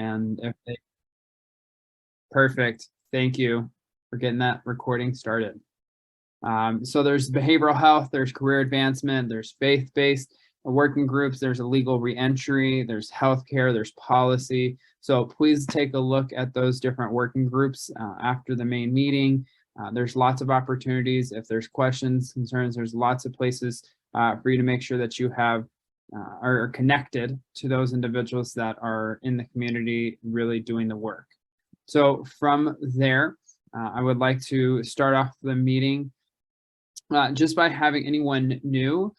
And if they, perfect. Thank you for getting that recording started. So there's behavioral health, there's career advancement, there's faith-based working groups, there's illegal reentry, there's healthcare, there's policy. So please take a look at those different working groups after the main meeting. There's lots of opportunities. If there's questions, concerns, there's lots of places for you to make sure that you have are connected to those individuals that are in the community really doing the work. So from there, I would like to start off the meeting just by having anyone new,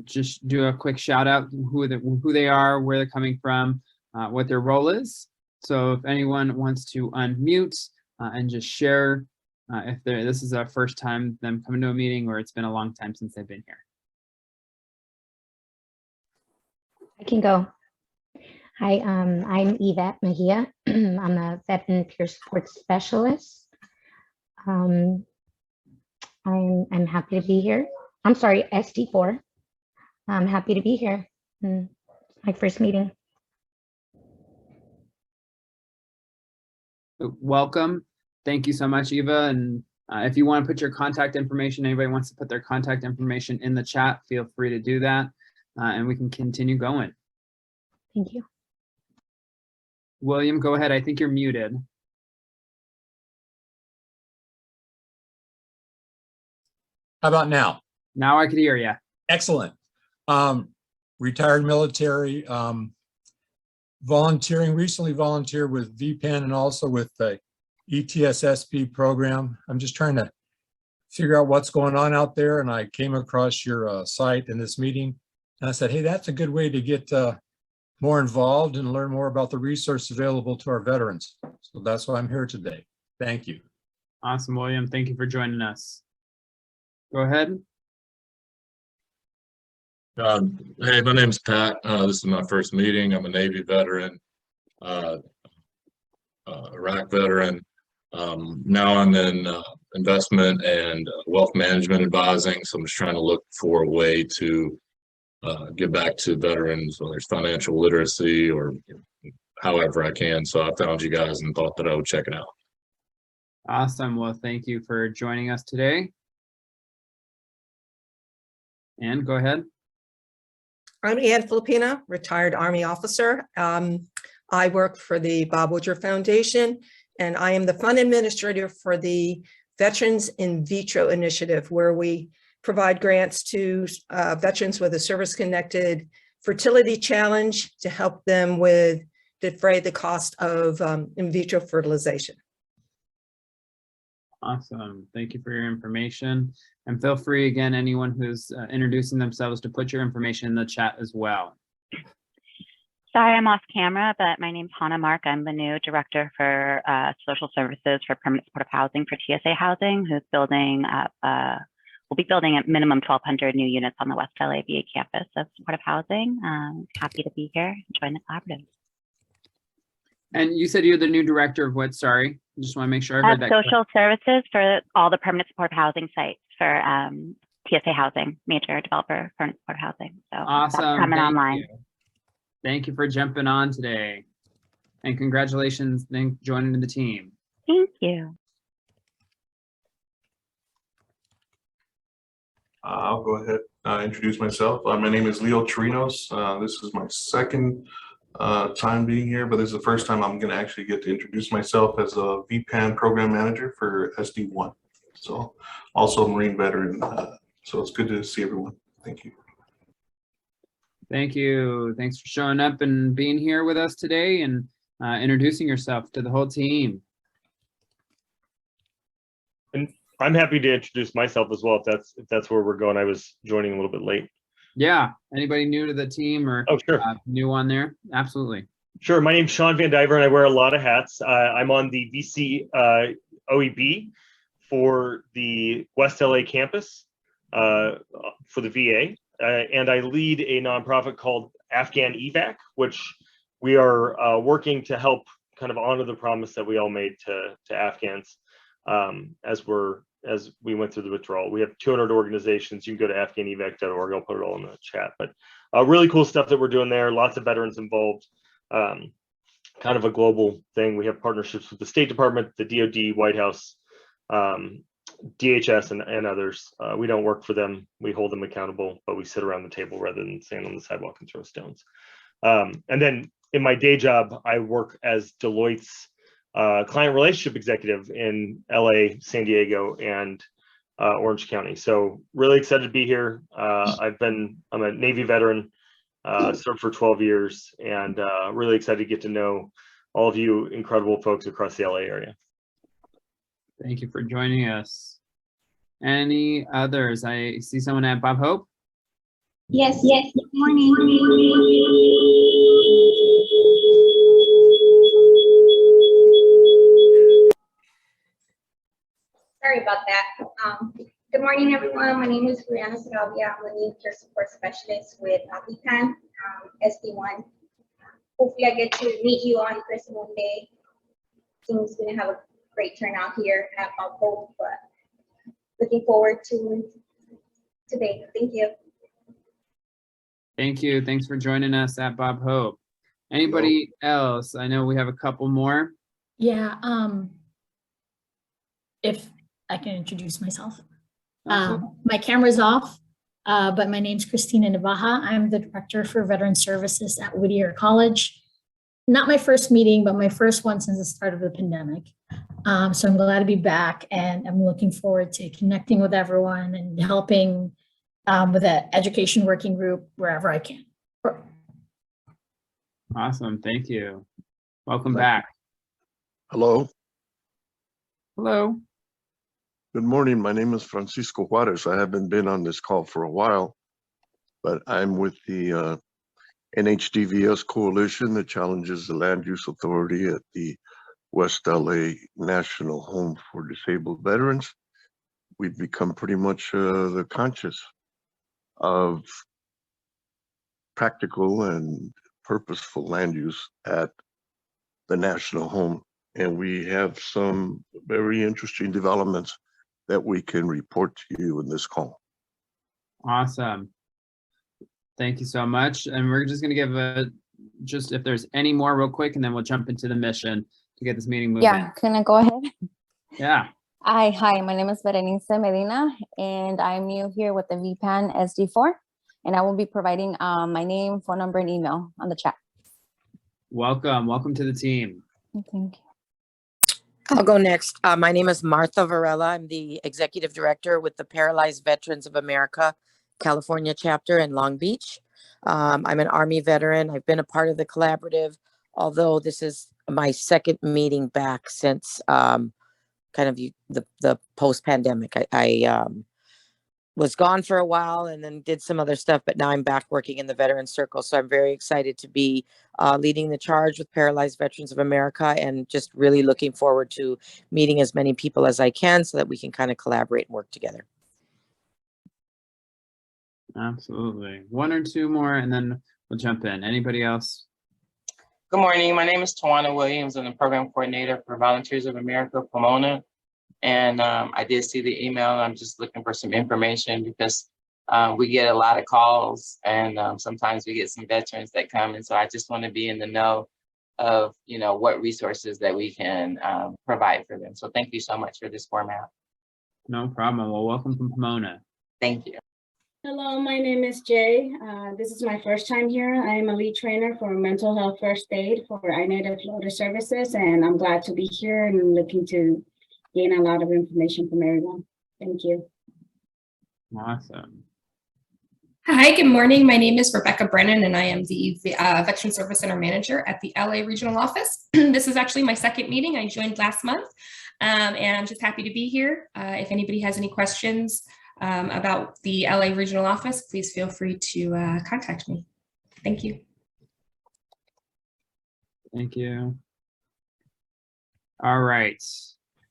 just do a quick shout out who they are, where they're coming from, what their role is. So if anyone wants to unmute and just share if this is our first time them coming to a meeting or it's been a long time since they've been here. I can go. Hi, I'm Yvette Mejia. I'm a veteran peer support specialist. I'm happy to be here. I'm sorry, SD4. I'm happy to be here. My first meeting. Welcome. Thank you so much, Eva. And if you want to put your contact information, anybody wants to put their contact information in the chat, feel free to do that. And we can continue going. Thank you. William, go ahead. I think you're muted. How about now? Now I can hear you. Excellent. Retired military, volunteering, recently volunteered with VPAN and also with the ETSSP program. I'm just trying to figure out what's going on out there. And I came across your site in this meeting and I said, hey, that's a good way to get more involved and learn more about the resources available to our veterans. So that's why I'm here today. Thank you. Awesome, William. Thank you for joining us. Go ahead. Hey, my name's Pat. This is my first meeting. I'm a Navy veteran, Iraq veteran. Now I'm in investment and wealth management advising. So I'm just trying to look for a way to give back to veterans, whether it's financial literacy or however I can. So I found you guys and thought that I would check it out. Awesome. Well, thank you for joining us today. And go ahead. I'm Ann Filipina, retired Army officer. I work for the Bob Woodruff Foundation, and I am the fund administrator for the Veterans in Vitro Initiative, where we provide grants to veterans with a service-connected fertility challenge to help them with defray the cost of in vitro fertilization. Awesome. Thank you for your information. And feel free, again, anyone who's introducing themselves to put your information in the chat as well. Sorry, I'm off camera, but my name's Hannah Mark. I'm the new director for social services for permanent supportive housing for TSA Housing, who's building up, we'll be building at minimum 1,200 new units on the West LAVA campus of supportive housing. Happy to be here and join the collaborative. And you said you're the new director of what? Sorry, I just want to make sure I heard that. Social services for all the permanent supportive housing sites for TSA Housing, major developer permanent supportive housing. So awesome. that's coming online. Thank you for jumping on today. And congratulations on joining the team. Thank you. I'll go ahead and introduce myself. My name is Leo Chirinos. This is my second time being here, but this is the first time I'm going to actually get to introduce myself as a VPAN program manager for SD1. So also a Marine veteran. So it's good to see everyone. Thank you. Thank you. Thanks for showing up and being here with us today and introducing yourself to the whole team. And I'm happy to introduce myself as well, if that's where we're going. I was joining a little bit late. Yeah. Anybody new to the team or sure. New on there? Absolutely. Sure. My name's Sean Van Diver and I wear a lot of hats. I'm on the VC OEB for the West LA campus for the VA. And I lead a nonprofit called Afghan EVAC, which we are working to help kind of honor the promise that we all made to Afghans as we went through the withdrawal. We have 200 organizations. You can go to afghanevac.org. I'll put it all in the chat. But really cool stuff that we're doing there. Lots of veterans involved. kind of a global thing. We have partnerships with the State Department, the DoD, White House, DHS, and others. We don't work for them. We hold them accountable, but we sit around the table rather than stand on the sidewalk and throw stones. And then in my day job, I work as Deloitte's client relationship executive in LA, San Diego, and Orange County. So really excited to be here. I'm a Navy veteran, served for 12 years, and really excited to get to know all of you incredible folks across the LA area. Thank you for joining us. Any others? I see someone at Bob Hope. Yes, yes, good morning. Sorry about that. Good morning, everyone. My name is Brianna Segovia. I'm a new peer support specialist with LAVC, SD1. Hopefully I get to meet you on person one day. Team's gonna have a great turnout here at Bob Hope, but looking forward to today. Thank you. Thank you. Thanks for joining us at Bob Hope. Anybody else? I know we have a couple more. Yeah, if I can introduce myself. My camera's off, but my name's Christina Navaja. I'm the Director for Veteran Services at Whittier College. Not my first meeting, but my first one since the start of the pandemic. So I'm glad to be back, and I'm looking forward to connecting with everyone and helping with the education working group wherever I can. Awesome. Thank you. Welcome back. Hello. Hello. Good morning. My name is Francisco Juarez. I haven't been on this call for a while, but I'm with the NHDVS Coalition that challenges the Land Use Authority at the West LA National Home for Disabled Veterans. We've become pretty much the conscious of practical and purposeful land use at the National Home. And we have some very interesting developments that we can report to you in this call. Awesome. Thank you so much. And we're just going to give just if there's any more real quick, and then we'll jump into the mission to get this meeting moving. Yeah, can I go ahead? Yeah. Hi, my name is Berenice Medina, and I'm new here with the VPAN SD4, and I will be providing my name, phone number, and email on the chat. Welcome. Welcome to the team. Thank you. I'll go next. My name is Martha Varela. I'm the Executive Director with the Paralyzed Veterans of America, California chapter in Long Beach. I'm an Army veteran. I've been a part of the collaborative, although this is my second meeting back since kind of the post-pandemic. I was gone for a while and then did some other stuff, but now I'm back working in the Veteran Circle. So I'm very excited to be leading the charge with Paralyzed Veterans of America, and just really looking forward to meeting as many people as I can so that we can kind of collaborate and work together. Absolutely. One or two more, and then we'll jump in. Anybody else? Good morning. My name is Tawana Williams. I'm the Program Coordinator for Volunteers of America, Pomona. And I did see the email. I'm just looking for some information because we get a lot of calls, and sometimes we get some veterans that come. And so I just want to be in the know of, what resources that we can provide for them. So thank you so much for this format. No problem. Well, welcome from Pomona. Thank you. Hello, my name is Jay. This is my first time here. I'm a lead trainer for mental health first aid for iNative Floater Services, and I'm glad to be here and looking to gain a lot of information from everyone. Thank you. Awesome. Hi, good morning. My name is Rebecca Brennan, and I am the Veteran Service Center Manager at the LA Regional Office. This is actually my second meeting. I joined last month, and I'm just happy to be here. If anybody has any questions about the LA Regional Office, please feel free to contact me. Thank you. Thank you. All right.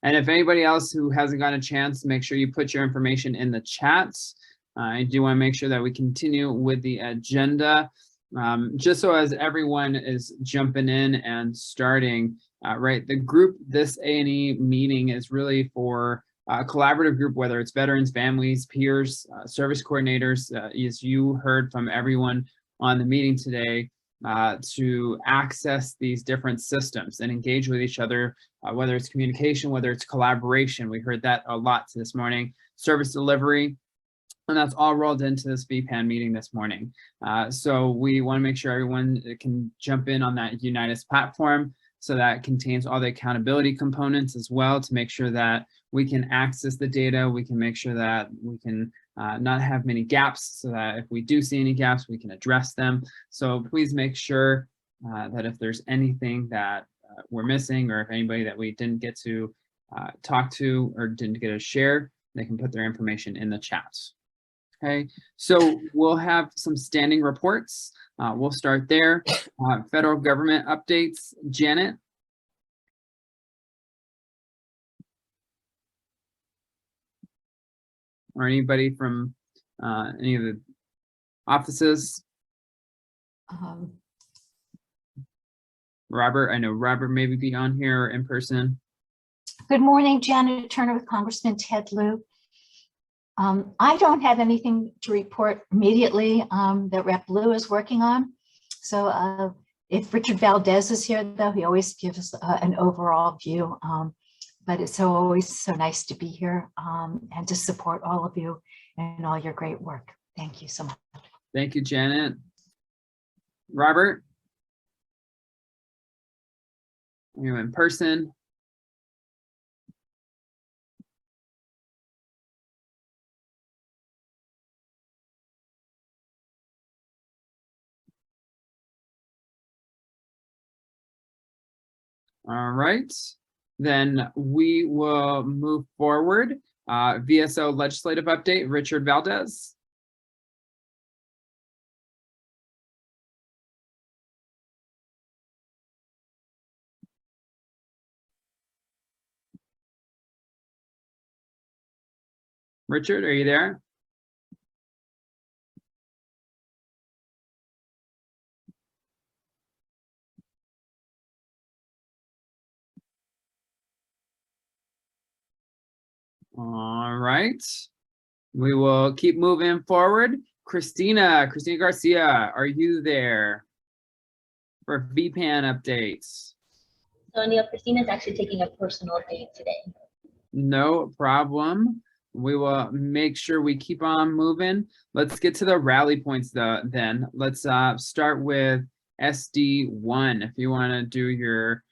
And if anybody else who hasn't gotten a chance, make sure you put your information in the chats. I do want to make sure that we continue with the agenda. Just so as everyone is jumping in and starting, right, the group, this A&E meeting is really for a collaborative group, whether it's veterans, families, peers, service coordinators, as you heard from everyone on the meeting today. to access these different systems and engage with each other, whether it's communication, whether it's collaboration. We heard that a lot this morning, service delivery, and that's all rolled into this VPAN meeting this morning. So we want to make sure everyone can jump in on that Unitas platform. So that contains all the accountability components as well, to make sure that we can access the data. We can make sure that we can not have many gaps, so that if we do see any gaps, we can address them. So please make sure that if there's anything that we're missing, or if anybody that we didn't get to talk to or didn't get to share, they can put their information in the chat. Okay, so we'll have some standing reports. We'll start there. Federal government updates, Janet. Or anybody from any of the offices? Robert, I know Robert maybe be on here or in person. Good morning, Janet Turner with Congressman Ted Lieu. I don't have anything to report immediately that Rep. Lieu is working on. So if Richard Valdez is here, though, he always gives an overall view. But it's always so nice to be here and to support all of you and all your great work. Thank you so much. Thank you, Janet. Robert? Are you in person? All right, then we will move forward. VSO legislative update, Richard Valdez. Richard, are you there? All right, we will keep moving forward. Christina Garcia, are you there for VPAN updates? So Neil, Christina's actually taking a personal day today. No problem. We will make sure we keep on moving. Let's get to the rally points then. Let's start with SD1. If you want to do your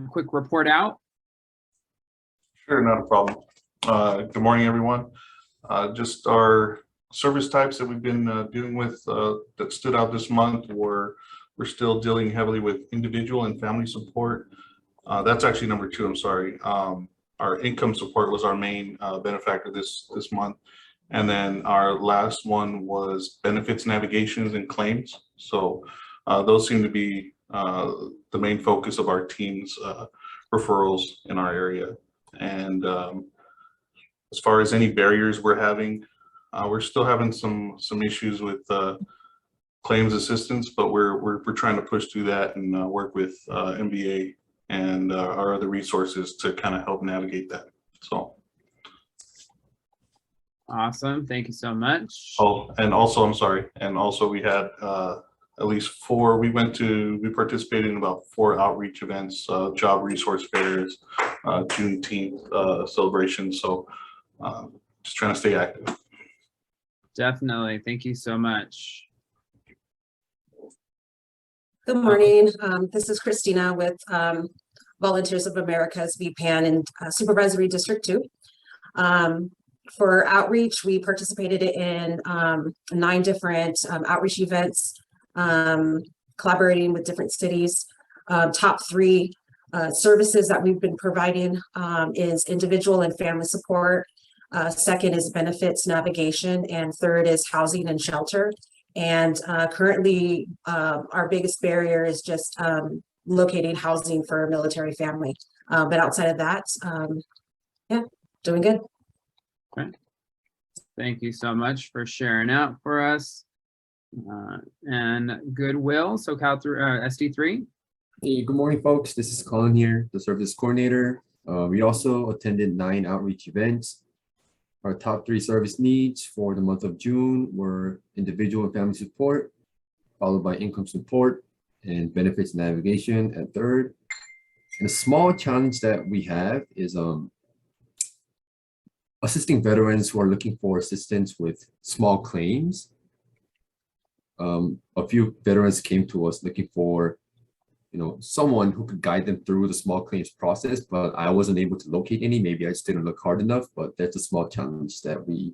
quick report out. Sure, not a problem. Good morning, everyone. Just our service types that we've been dealing with that stood out this month we're still dealing heavily with individual and family support. That's actually number 2, I'm sorry. Our income support was our main benefactor this month. And then our last one was benefits, navigations, and claims. So those seem to be the main focus of our team's referrals in our area. And as far as any barriers we're having, we're still having some issues with claims assistance, but we're trying to push through that and work with MBA and our other resources to kind of help navigate that. So. Awesome, thank you so much. Oh, and also, I'm sorry, and also we had at least 4, we participated in about 4 outreach events, job resource fairs, Juneteenth celebrations. So just trying to stay active. Definitely, thank you so much. Good morning. This is Christina with Volunteers of America's VPAN and Supervisory District 2. For outreach, we participated in 9 different outreach events, collaborating with different cities. Top 3 services that we've been providing is individual and family support. Second is benefits, navigation, and third is housing and shelter. And currently, our biggest barrier is just locating housing for a military family. But outside of that, yeah, doing good. Okay. Thank you so much for sharing out for us. And Goodwill, SoCal through SD3. Hey, good morning, folks. This is Colin here, the service coordinator. We also attended 9 outreach events. Our top 3 service needs for the month of June were individual and family support, followed by income support, and benefits navigation at third. And a small challenge that we have is assisting veterans who are looking for assistance with small claims. A few veterans came to us looking for, someone who could guide them through the small claims process, but I wasn't able to locate any. Maybe I just didn't look hard enough, but that's a small challenge that we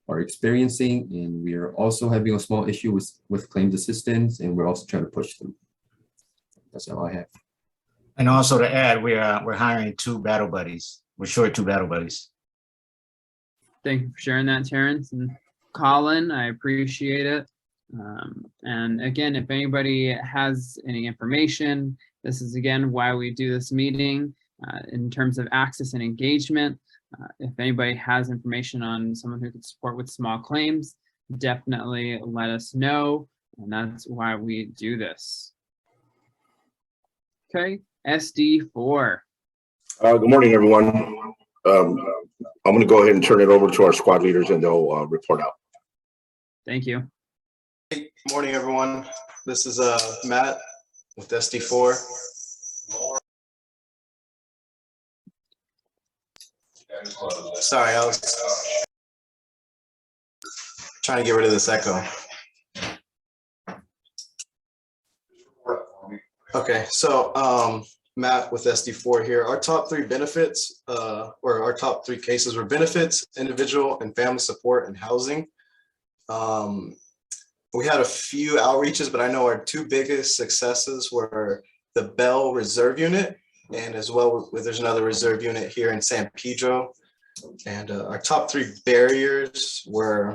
are experiencing. And we are also having a small issue with claims assistance, and we're also trying to push them. That's all I have. And also to add, we're hiring 2 battle buddies. We're short 2 battle buddies. Thank you for sharing that, Terrence. And Colin, I appreciate it. And again, if anybody has any information, this is again why we do this meeting in terms of access and engagement. If anybody has information on someone who could support with small claims, definitely let us know. And that's why we do this. Okay, SD4. Good morning, everyone. I'm going to go ahead and turn it over to our squad leaders and they'll report out. Thank you. Good morning, everyone. This is Matt with SD4. Sorry, I was trying to get rid of this echo. Okay, so Matt with SD4 here. Our top 3 benefits, or our top 3 cases were benefits, individual and family support, and housing. We had a few outreaches, but I know our 2 biggest successes were the Bell Reserve Unit, and as well, there's another reserve unit here in San Pedro. And our top 3 barriers were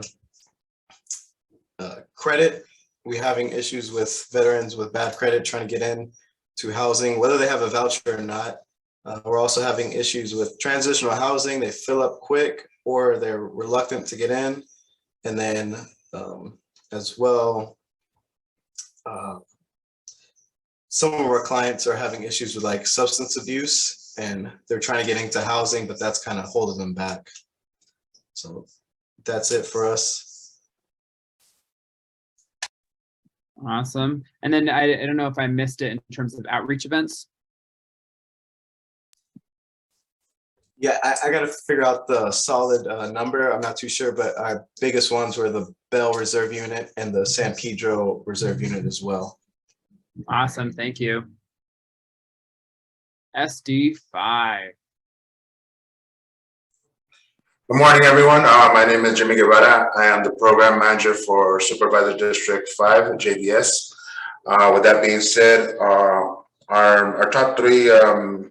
credit. We're having issues with veterans with bad credit trying to get in to housing, whether they have a voucher or not. We're also having issues with transitional housing. They fill up quick or they're reluctant to get in. And then as well, some of our clients are having issues with like substance abuse and they're trying to get into housing, but that's kind of holding them back. So that's it for us. Awesome. And then I don't know if I missed it in terms of outreach events. Yeah, I got to figure out the solid number. I'm not too sure, but our biggest ones were the Bell Reserve Unit and the San Pedro Reserve Unit as well. Awesome. Thank you. SD5. Good morning, everyone. My name is Jimmy Guevara. I am the program manager for Supervisor District 5, JVS. With that being said, our top 3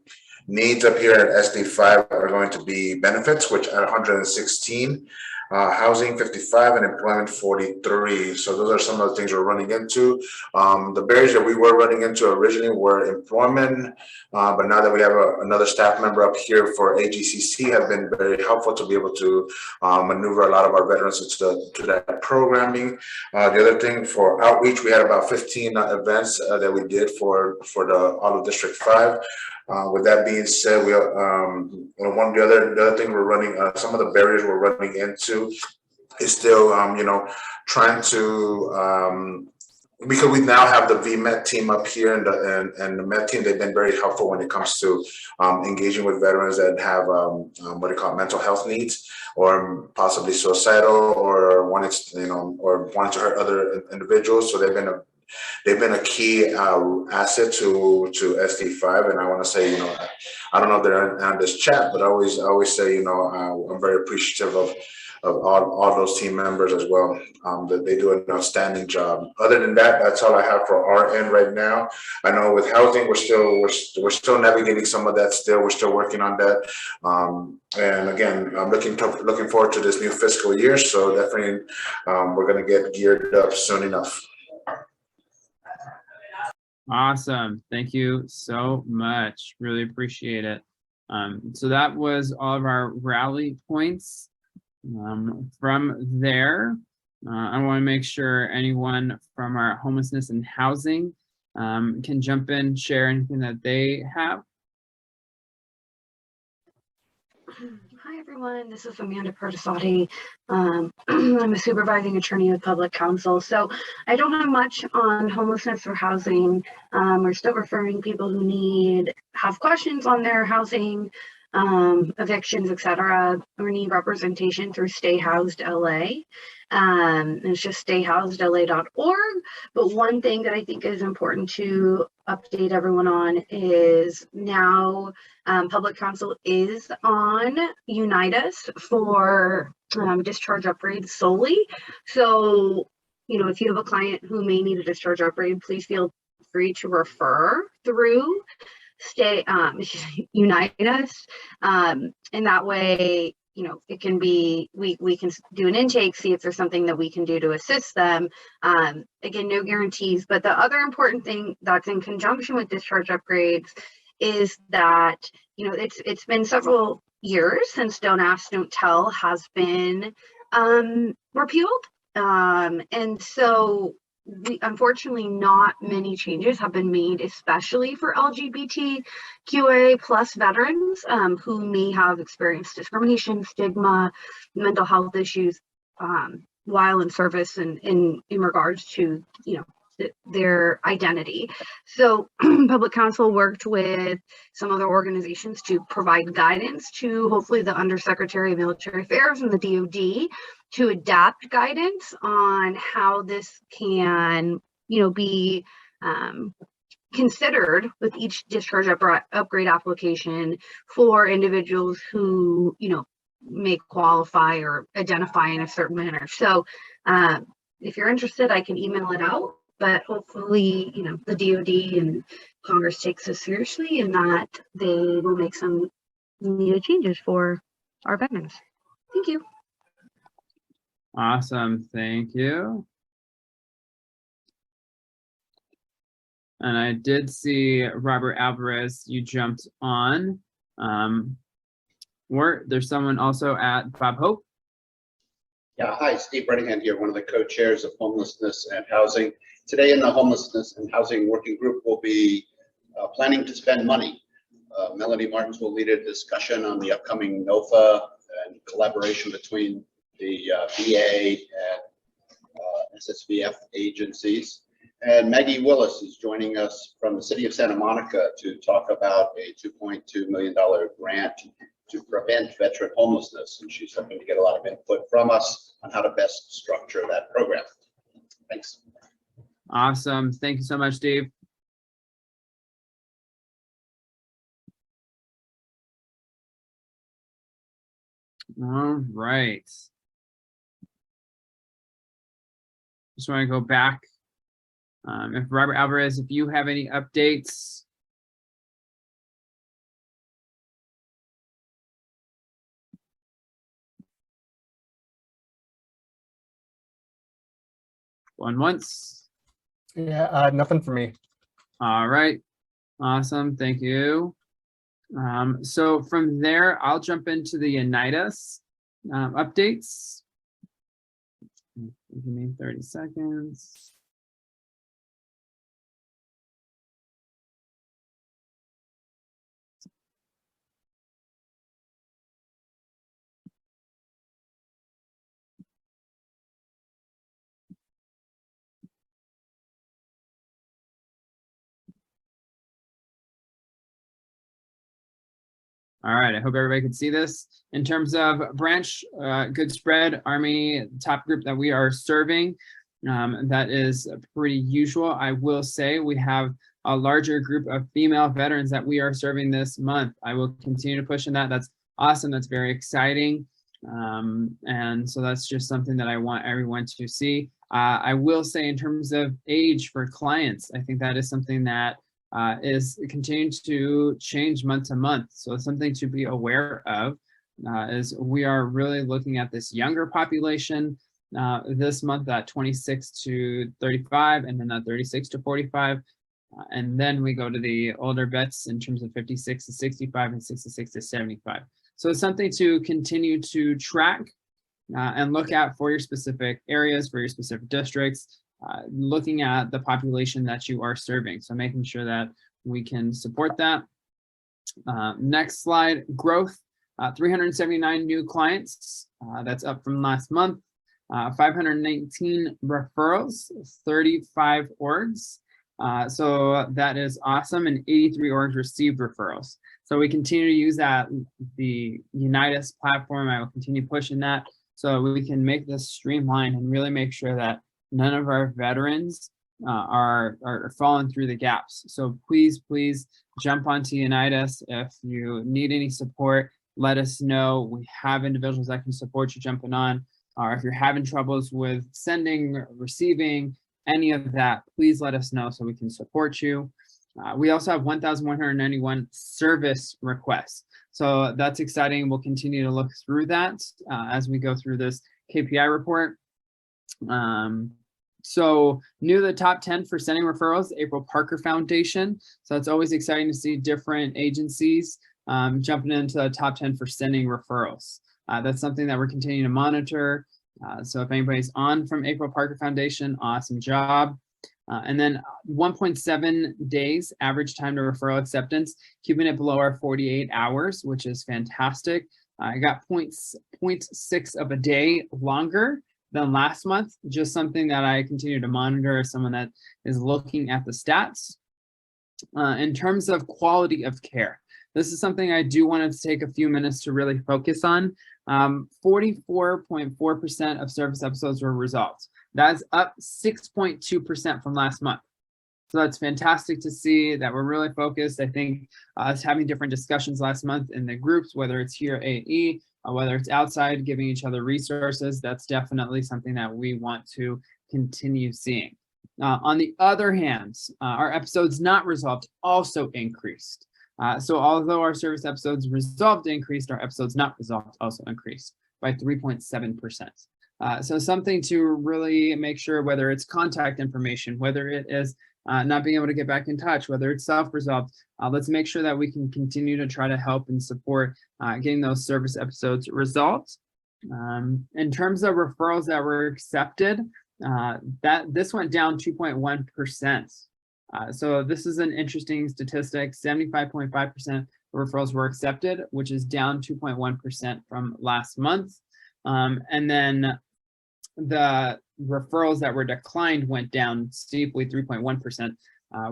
needs up here at SD5 are going to be benefits, which at 116, housing 55, and employment 43. So those are some of the things we're running into. The barriers that we were running into originally were employment, but now that we have another staff member up here for AGCC, have been very helpful to be able to maneuver a lot of our veterans to that programming. The other thing for outreach, we had about 15 events that we did for all of District 5. With that being said, we the other thing we're running, some of the barriers we're running into is still, trying to, because we now have the VMet team up here and the Met team, they've been very helpful when it comes to engaging with veterans that have mental health needs or possibly suicidal or wanting to hurt other individuals. So they've been a key asset to SD5, and I want to say, I don't know if they're on this chat, but I always say, I'm very appreciative of all those team members as well. That they do an outstanding job. Other than that, that's all I have for our end right now. I know with housing, we're still navigating some of that. We're still working on that. And again, I'm looking forward to this new fiscal year. So definitely, we're going to get geared up soon enough. Awesome. Thank you so much. Really appreciate it. So that was all of our rally points. From there, I want to make sure anyone from our homelessness and housing can jump in, share anything that they have. Hi, everyone. This is Amanda Pertisotti. I'm a supervising attorney with public counsel. So I don't have much on homelessness or housing. We're still referring people who have questions on their housing, evictions, etc., or need representation through Stay Housed LA. It's just stayhousedla.org. But one thing that I think is important to update everyone on is now public counsel is on Unitas for discharge upgrades solely. So, if you have a client who may need a discharge upgrade, please feel free to refer through Unitas, and that way, it can be, we can do an intake, see if there's something that we can do to assist them. Again, no guarantees, but the other important thing that's in conjunction with discharge upgrades is that, it's been several years since Don't Ask, Don't Tell has been repealed. And so unfortunately, not many changes have been made, especially for LGBTQA plus veterans who may have experienced discrimination, stigma, mental health issues while in service and in regards to, their identity. So public counsel worked with some other organizations to provide guidance to hopefully the Undersecretary of Military Affairs and the DoD to adapt guidance on how this can, be considered with each discharge upgrade application for individuals who, may qualify or identify in a certain manner. So if you're interested, I can email it out, but hopefully, the DoD and Congress takes this seriously and that they will make some needed changes for our veterans. Thank you. Awesome. Thank you. And I did see Robert Alvarez, you jumped on. Or there's someone also at Bob Hope. Yeah, hi, Steve Brenningham here, one of the co-chairs of homelessness and housing. Today in the homelessness and housing working group, we'll be planning to spend money. Melanie Martins will lead a discussion on the upcoming NOFA and collaboration between the VA and SSVF agencies. And Maggie Willis is joining us from the city of Santa Monica to talk about a $2.2 million grant to prevent veteran homelessness. And she's hoping to get a lot of input from us on how to best structure that program. Thanks. Awesome. Thank you so much, Steve. All right. Just want to go back. If Robert Alvarez, if you have any updates. One once. Yeah, nothing for me. All right. Awesome. Thank you. So from there, I'll jump into the Unitas updates. Give me 30 seconds. All right, I hope everybody can see this. In terms of branch, good spread, Army, top group that we are serving, that is pretty usual. I will say we have a larger group of female veterans that we are serving this month. I will continue to push on that. That's awesome. That's very exciting. And so that's just something that I want everyone to see. I will say in terms of age for clients, I think that is something that is continuing to change month to month. So something to be aware of is we are really looking at this younger population this month at 26 to 35 and then at 36 to 45. And then we go to the older vets in terms of 56 to 65 and 66 to 75. So it's something to continue to track and look at for your specific areas, for your specific districts. Looking at the population that you are serving. So making sure that we can support that. Next slide, growth. 379 new clients. That's up from last month. 519 referrals, 35 orgs. So that is awesome. And 83 orgs received referrals. So we continue to use that, the Unitas platform. I will continue pushing that so we can make this streamlined and really make sure that none of our veterans are falling through the gaps. So please jump onto Unitas. If you need any support, let us know. We have individuals that can support you jumping on. Or if you're having troubles with sending, receiving, any of that, please let us know so we can support you. We also have 1,191 service requests. So that's exciting. We'll continue to look through that as we go through this KPI report. So new to the top 10 for sending referrals, April Parker Foundation. So it's always exciting to see different agencies jumping into the top 10 for sending referrals. That's something that we're continuing to monitor. So if anybody's on from April Parker Foundation, awesome job. And then 1.7 days average time to referral acceptance, keeping it below our 48 hours, which is fantastic. I got 0.6 of a day longer than last month, just something that I continue to monitor as someone that is looking at the stats. In terms of quality of care, this is something I do want to take a few minutes to really focus on. 44.4% of service episodes were resolved. That's up 6.2% from last month. So that's fantastic to see that we're really focused. I think us having different discussions last month in the groups, whether it's here at AE, whether it's outside, giving each other resources, that's definitely something that we want to continue seeing. On the other hand, our episodes not resolved also increased. So although our service episodes resolved increased, our episodes not resolved also increased by 3.7%. So something to really make sure, whether it's contact information, whether it is not being able to get back in touch, whether it's self-resolved, let's make sure that we can continue to try to help and support getting those service episodes resolved. In terms of referrals that were accepted, this went down 2.1%. So this is an interesting statistic. 75.5% referrals were accepted, which is down 2.1% from last month. And then the referrals that were declined went down steeply, 3.1%,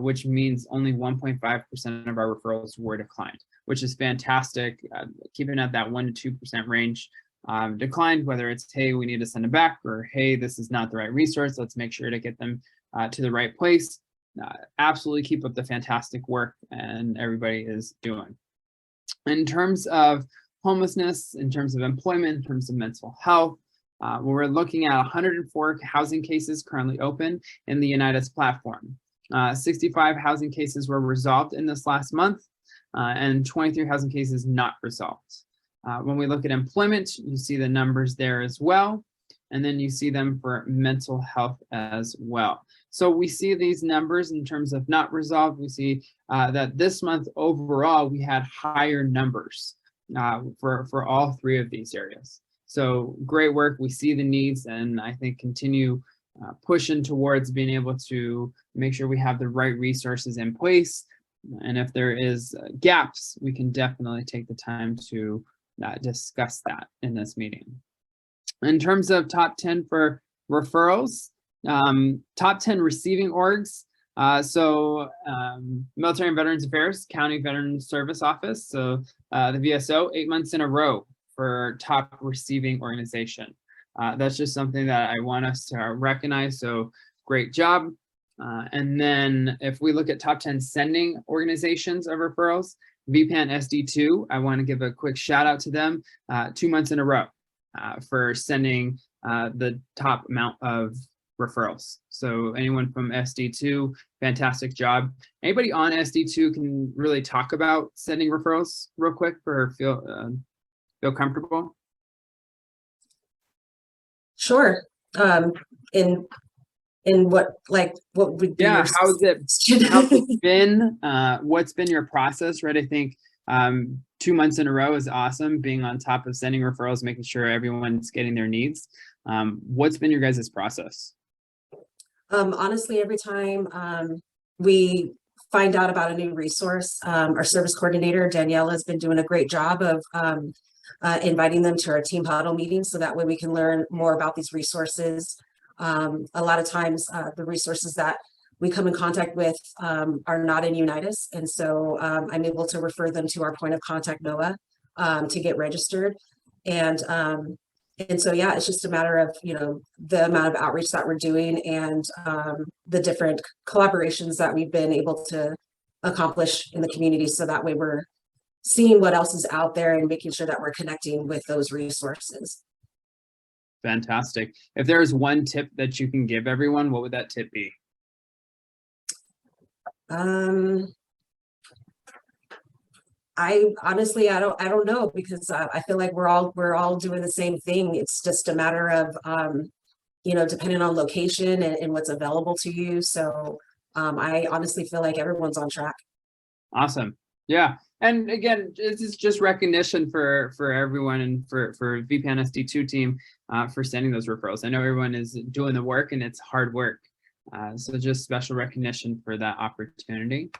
which means only 1.5% of our referrals were declined, which is fantastic. Keeping at that 1 to 2% range. Declined, whether it's, hey, we need to send it back, or hey, this is not the right resource, let's make sure to get them to the right place. Absolutely keep up the fantastic work and everybody is doing. In terms of homelessness, in terms of employment, in terms of mental health, we're looking at 104 housing cases currently open in the Unitas platform. 65 housing cases were resolved in this last month, and 23 housing cases not resolved. When we look at employment, you see the numbers there as well, and then you see them for mental health as well. So we see these numbers in terms of not resolved. We see that this month overall, we had higher numbers for all three of these areas. So great work. We see the needs, and I think continue pushing towards being able to make sure we have the right resources in place. And if there is gaps, we can definitely take the time to discuss that in this meeting. In terms of top 10 for referrals, top 10 receiving orgs. Military and Veterans Affairs, County Veterans Service Office. So the VSO, 8 months in a row for top receiving organization. That's just something that I want us to recognize. So great job. And then if we look at top 10 sending organizations of referrals, VPAN SD2, I want to give a quick shout out to them, 2 months in a row for sending the top amount of referrals. So anyone from SD2, fantastic job. Anybody on SD2 can really talk about sending referrals real quick or feel comfortable? Sure. In what would be how's it been? What's been your process, right? I think 2 months in a row is awesome, being on top of sending referrals, making sure everyone's getting their needs. What's been your guys' process? Honestly, every time we find out about a new resource, our service coordinator, Danielle, has been doing a great job of inviting them to our team huddle meetings so that way we can learn more about these resources. A lot of times the resources that we come in contact with are not in Unitas. And so I'm able to refer them to our point of contact, NOAA, to get registered. And so, yeah, it's just a matter of, you know, the amount of outreach that we're doing and the different collaborations that we've been able to accomplish in the community. So that way we're seeing what else is out there and making sure that we're connecting with those resources. Fantastic. If there's one tip that you can give everyone, what would that tip be? I honestly, I don't know, because I feel like we're all doing the same thing. It's just a matter of, you know, depending on location and what's available to you. So I honestly feel like everyone's on track. Awesome. Yeah. And again, this is just recognition for everyone and for VPN SD2 team for sending those referrals. I know everyone is doing the work and it's hard work. So just special recognition for that opportunity.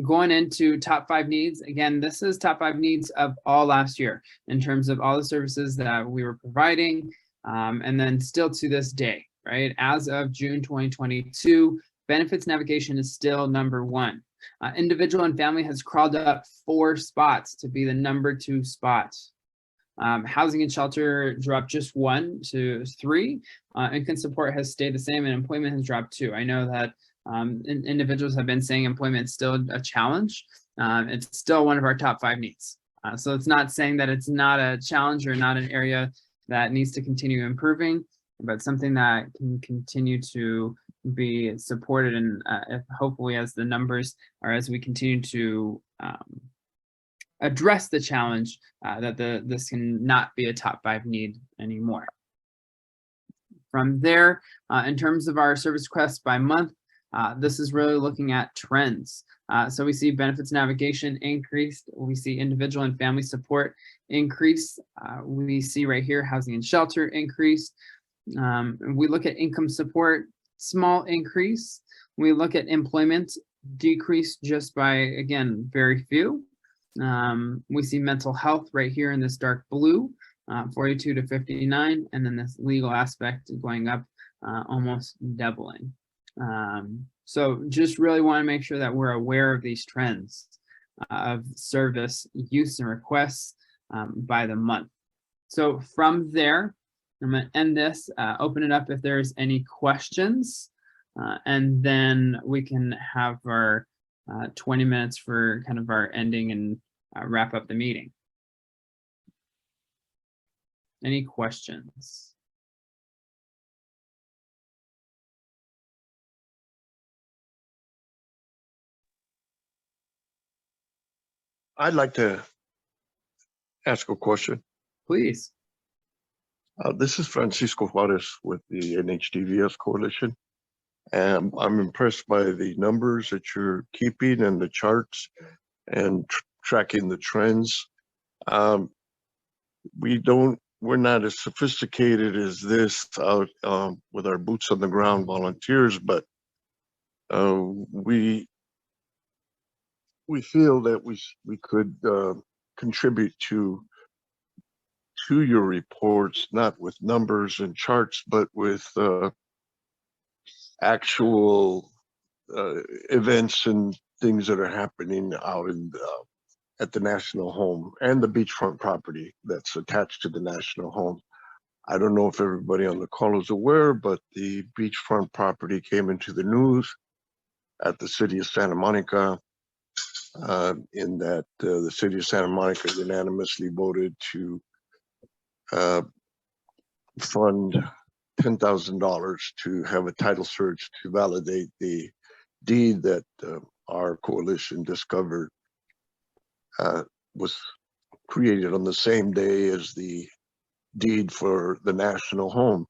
Going into top 5 needs, again, this is top 5 needs of all last year in terms of all the services that we were providing. And then still to this day, right? As of June 2022, benefits navigation is still #1. Individual and family has crawled up 4 spots to be the #2 spot. Housing and shelter dropped just 1 to 3. Income support has stayed the same and employment has dropped 2. I know that individuals have been saying employment is still a challenge. It's still one of our top 5 needs. So it's not saying that it's not a challenge or not an area that needs to continue improving, but something that can continue to be supported, and if hopefully as the numbers or as we continue to address the challenge, that this can not be a top 5 need anymore. From there, in terms of our service requests by month, this is really looking at trends. So we see benefits navigation increased. We see individual and family support increase. We see right here housing and shelter increase. We look at income support, small increase. We look at employment decrease just by, again, very few. We see mental health right here in this dark blue, 42 to 59, and then this legal aspect going up, almost doubling. So just really want to make sure that we're aware of these trends of service use and requests by the month. So from there, I'm going to end this, open it up if there's any questions, and then we can have our 20 minutes for kind of our ending and wrap up the meeting. Any questions? I'd like to ask a question. Please. This is Francisco Juarez with the NHDVS Coalition. And I'm impressed by the numbers that you're keeping and the charts and tracking the trends. We're not as sophisticated as this out with our boots on the ground volunteers, but we feel that we could contribute to your reports, not with numbers and charts, but with actual events and things that are happening out in at the national home and the beachfront property that's attached to the national home. I don't know if everybody on the call is aware, but the beachfront property came into the news at the city of Santa Monica, in that the city of Santa Monica unanimously voted to fund $10,000 to have a title search to validate the deed that our coalition discovered was created on the same day as the deed for the national home.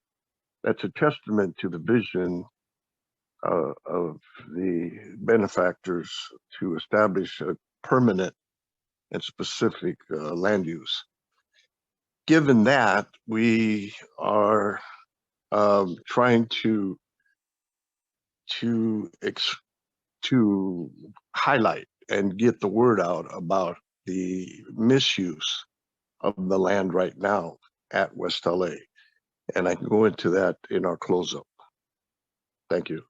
That's a testament to the vision of the benefactors to establish a permanent and specific land use. Given that, we are trying to highlight and get the word out about the misuse of the land right now at West LA. And I can go into that in our close-up. Thank you.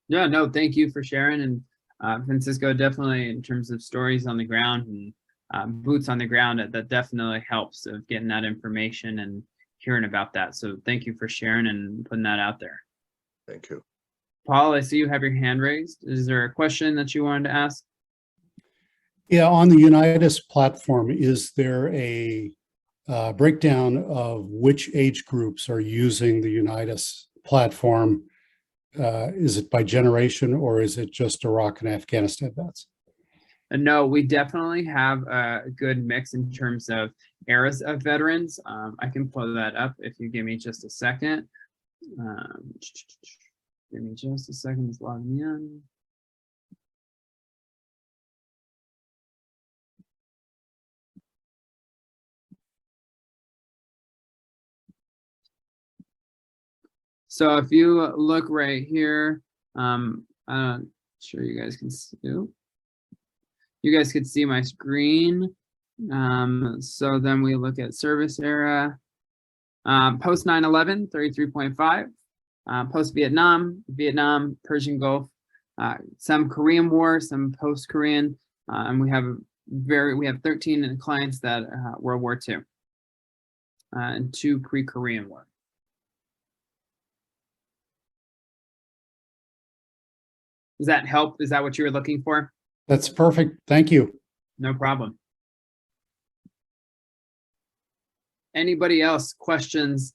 Yeah, no, thank you for sharing. And Francisco, definitely in terms of stories on the ground and boots on the ground, that definitely helps of getting that information and hearing about that. So thank you for sharing and putting that out there. Thank you. Paul, I see you have your hand raised. Is there a question that you wanted to ask? Yeah, on the Unitas platform, is there a breakdown of which age groups are using the Unitas platform? Is it by generation or is it just Iraq and Afghanistan vets? No, we definitely have a good mix in terms of eras of veterans. I can pull that up if you give me just a second. Give me just a second, it's logging in. So if you look right here, I'm sure you guys can see. You guys could see my screen. So then we look at service era. Post 9/11, 33.5. Post Vietnam, Persian Gulf, some Korean War, some post-Korean, and we have 13 clients that World War II, and 2 pre-Korean War. Does that help? Is that what you were looking for? That's perfect. Thank you. No problem. Anybody else? Questions?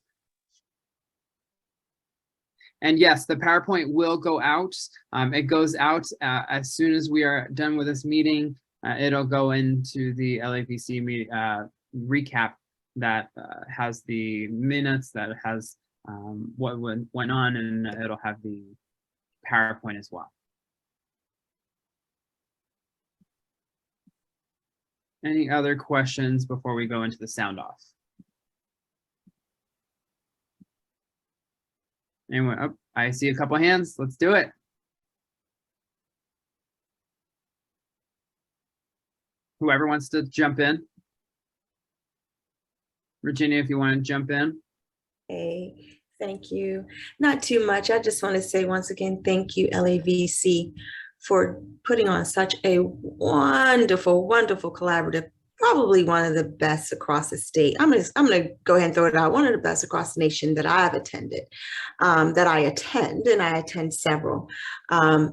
And yes, the PowerPoint will go out. It goes out as soon as we are done with this meeting. It'll go into the LAVC recap that has the minutes, that has what went on, and it'll have the PowerPoint as well. Any other questions before we go into the sound off? Anyone? Oh, I see a couple hands. Let's do it. Whoever wants to jump in. Virginia, if you want to jump in. Hey, thank you. Not too much. I just want to say once again, thank you, LAVC, for putting on such a wonderful, wonderful collaborative, probably one of the best across the state. I'm gonna go ahead and throw it out. One of the best across the nation that I've attended, that I attend, and I attend several. I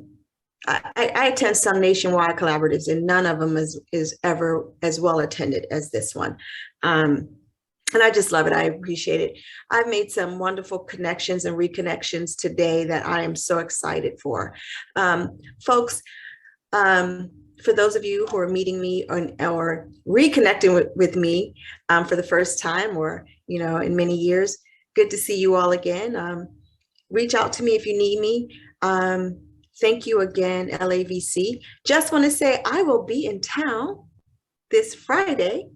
attend some nationwide collaboratives, and none of them is ever as well attended as this one. And I just love it. I appreciate it. I've made some wonderful connections and reconnections today that I am so excited for. Folks, for those of you who are meeting me or reconnecting with me for the first time, or in many years, good to see you all again. Reach out to me if you need me. Thank you again, LAVC. Just want to say I will be in town this Friday,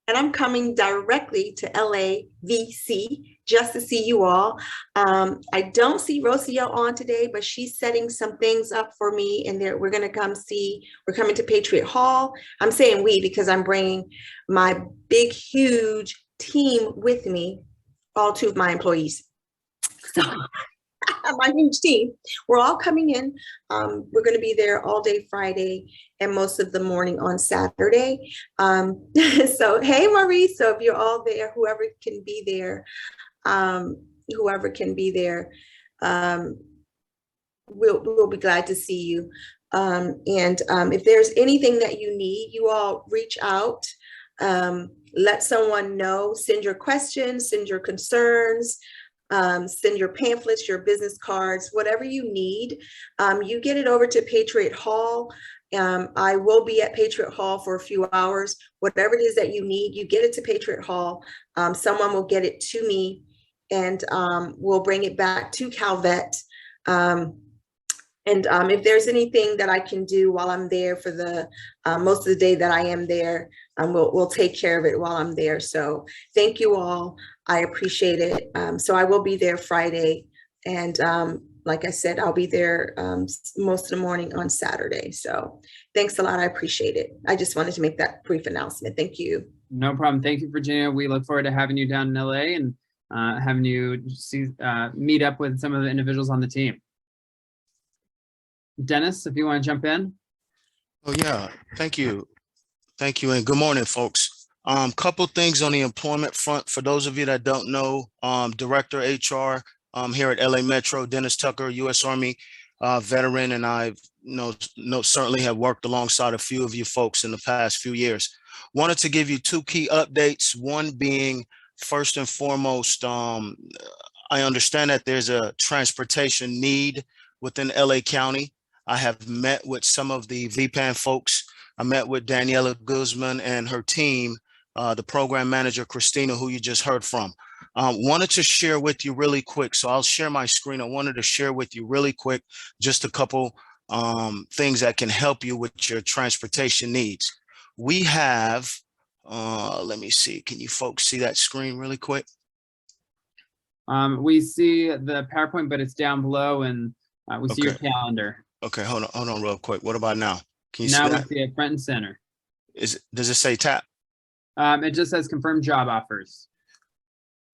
and I'm coming directly to LAVC just to see you all. I don't see Rocio on today, but she's setting some things up for me, and we're going to come see. We're coming to Patriot Hall. I'm saying we because I'm bringing my big, huge team with me, all 2 of my employees. So my huge team, we're all coming in. We're going to be there all day Friday and most of the morning on Saturday. So hey, Maurice, so if you're all there, whoever can be there, we'll be glad to see you. And if there's anything that you need, you all reach out. Let someone know, send your questions, send your concerns, send your pamphlets, your business cards, whatever you need. You get it over to Patriot Hall. I will be at Patriot Hall for a few hours. Whatever it is that you need, you get it to Patriot Hall. Someone will get it to me, and we'll bring it back to CalVet. And if there's anything that I can do while I'm there for the most of the day that I am there, we'll take care of it while I'm there. So thank you all. I appreciate it. So I will be there Friday. And like I said, I'll be there most of the morning on Saturday. So thanks a lot. I appreciate it. I just wanted to make that brief announcement. Thank you. No problem. Thank you, Virginia. We look forward to having you down in LA and having you meet up with some of the individuals on the team. Dennis, if you want to jump in. Oh, yeah. Thank you. Thank you. And good morning, folks. Couple things on the employment front. For those of you that don't know, Director HR here at LA Metro, Dennis Tucker, U.S. Army veteran, and I certainly have worked alongside a few of you folks in the past few years. Wanted to give you two key updates. One being, first and foremost, I understand that there's a transportation need within LA County. I have met with some of the VPAN folks. I met with Daniela Guzman and her team, the program manager, Christina, who you just heard from. Wanted to share with you really quick. So I'll share my screen. I wanted to share with you really quick, just a couple things that can help you with your transportation needs. We have, let me see, can you folks see that screen really quick? We see the PowerPoint, but it's down below, and we see your calendar. Okay, hold on real quick. What about now? Can you now see that? Now we see it front and center. Does it say tap? It just says confirm job offers.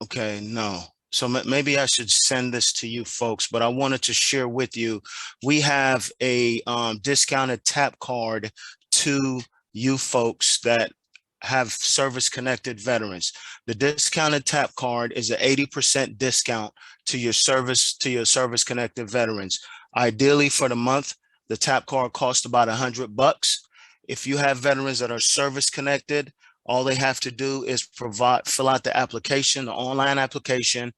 Okay, no. So maybe I should send this to you folks, but I wanted to share with you, we have a discounted tap card to you folks that have service connected veterans. The discounted tap card is an 80% discount to your service connected veterans. Ideally for the month, the tap card costs about $100. If you have veterans that are service connected, all they have to do is fill out the application, the online application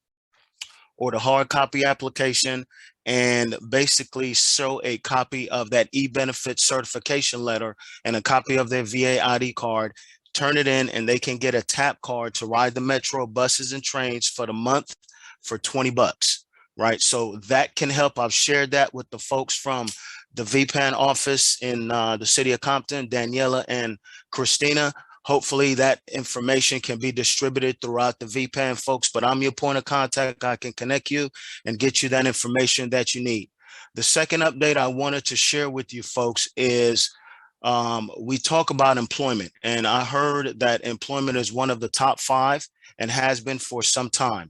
or the hard copy application, and basically show a copy of that e-benefit certification letter and a copy of their VA ID card, turn it in, and they can get a tap card to ride the Metro buses and trains for the month for $20, right? So that can help. I've shared that with the folks from the VPAN office in the city of Compton, Daniela and Christina. Hopefully that information can be distributed throughout the VPAN folks, but I'm your point of contact. I can connect you and get you that information that you need. The second update I wanted to share with you folks is we talk about employment, and I heard that employment is one of the top 5 and has been for some time.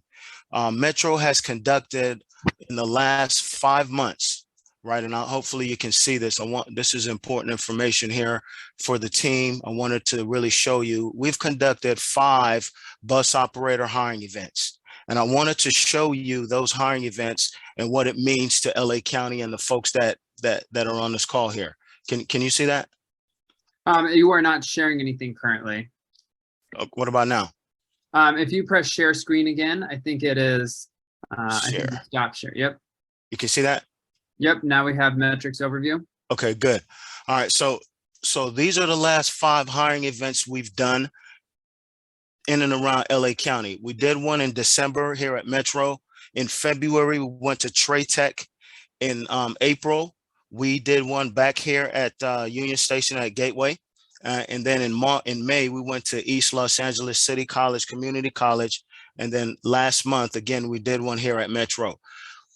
Metro has conducted in the last 5 months, right? And hopefully you can see this. This is important information here for the team. I wanted to really show you, we've conducted 5 bus operator hiring events. And I wanted to show you those hiring events and what it means to LA County and the folks that are on this call here. Can you see that? You are not sharing anything currently. What about now? If you press share screen again, I think it is share. Stop share. Yep. You can see that? Yep. Now we have metrics overview. Okay, good. All right. So these are the last 5 hiring events we've done in and around LA County. We did one in December here at Metro. In February, we went to Trey Tech. In April, we did one back here at Union Station at Gateway. And then in May, we went to East Los Angeles City College, Community College. And then last month, again, we did one here at Metro.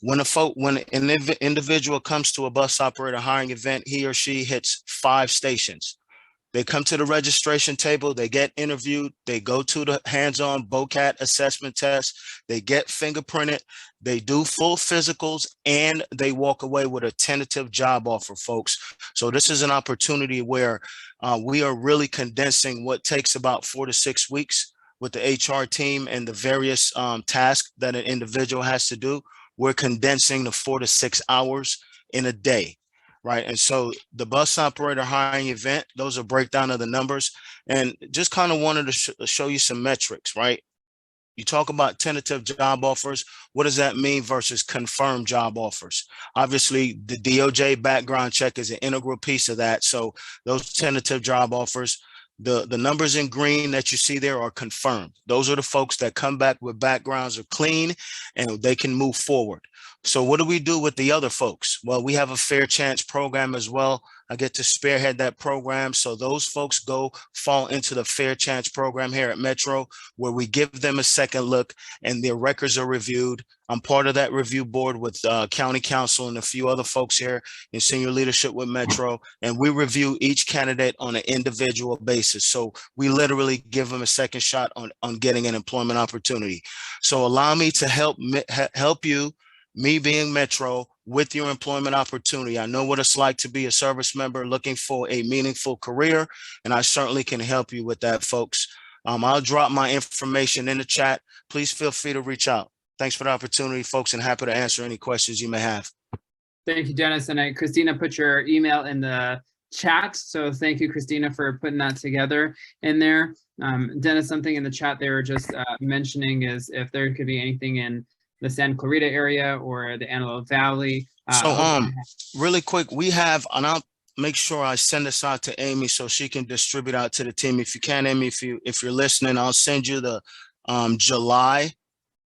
When an individual comes to a bus operator hiring event, he or she hits 5 stations. They come to the registration table, they get interviewed, they go to the hands-on BOCAT assessment test, they get fingerprinted, they do full physicals, and they walk away with a tentative job offer, folks. So this is an opportunity where we are really condensing what takes about 4 to 6 weeks with the HR team and the various tasks that an individual has to do. We're condensing the 4 to 6 hours in a day. Right. And so the bus operator hiring event, those are breakdown of the numbers, and just kind of wanted to show you some metrics, right? You talk about tentative job offers. What does that mean versus confirmed job offers? Obviously, the DOJ background check is an integral piece of that. So those tentative job offers, the numbers in green that you see there are confirmed. Those are the folks that come back with backgrounds are clean and they can move forward. So what do we do with the other folks? Well, we have a fair chance program as well. I get to spearhead that program. So those folks fall into the Fair Chance program here at Metro, where we give them a second look and their records are reviewed. I'm part of that review board with County Council and a few other folks here in senior leadership with Metro, and we review each candidate on an individual basis. So we literally give them a second shot on getting an employment opportunity. So allow me to help you, me being Metro, with your employment opportunity. I know what it's like to be a service member looking for a meaningful career, and I certainly can help you with that, folks. I'll drop my information in the chat. Please feel free to reach out. Thanks for the opportunity, folks, and happy to answer any questions you may have. Thank you, Dennis. And Christina put your email in the chat. So thank you, Christina, for putting that together in there. Dennis, something in the chat they were just mentioning is if there could be anything in the San Clarita area or the Antelope Valley. So really quick, we have, and I'll make sure I send this out to Amy so she can distribute out to the team. If you can, Amy, if you're listening, I'll send you the July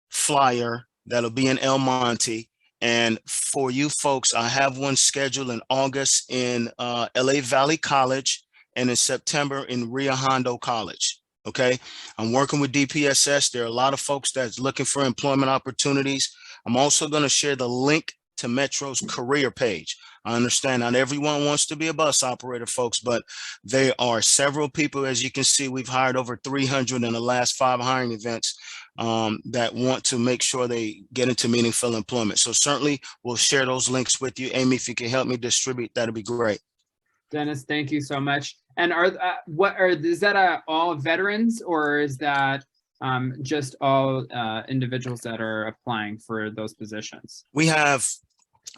flyer that'll be in El Monte. And for you folks, I have one scheduled in August in LA Valley College and in September in Rio Hondo College. Okay, I'm working with DPSS. There are a lot of folks that's looking for employment opportunities. I'm also going to share the link to Metro's career page. I understand not everyone wants to be a bus operator, folks, but there are several people, as you can see, we've hired over 300 in the last 5 hiring events that want to make sure they get into meaningful employment. So certainly we'll share those links with you. Amy, if you can help me distribute, that'd be great. Dennis, thank you so much. And is that all veterans, or is that just all individuals that are applying for those positions? We have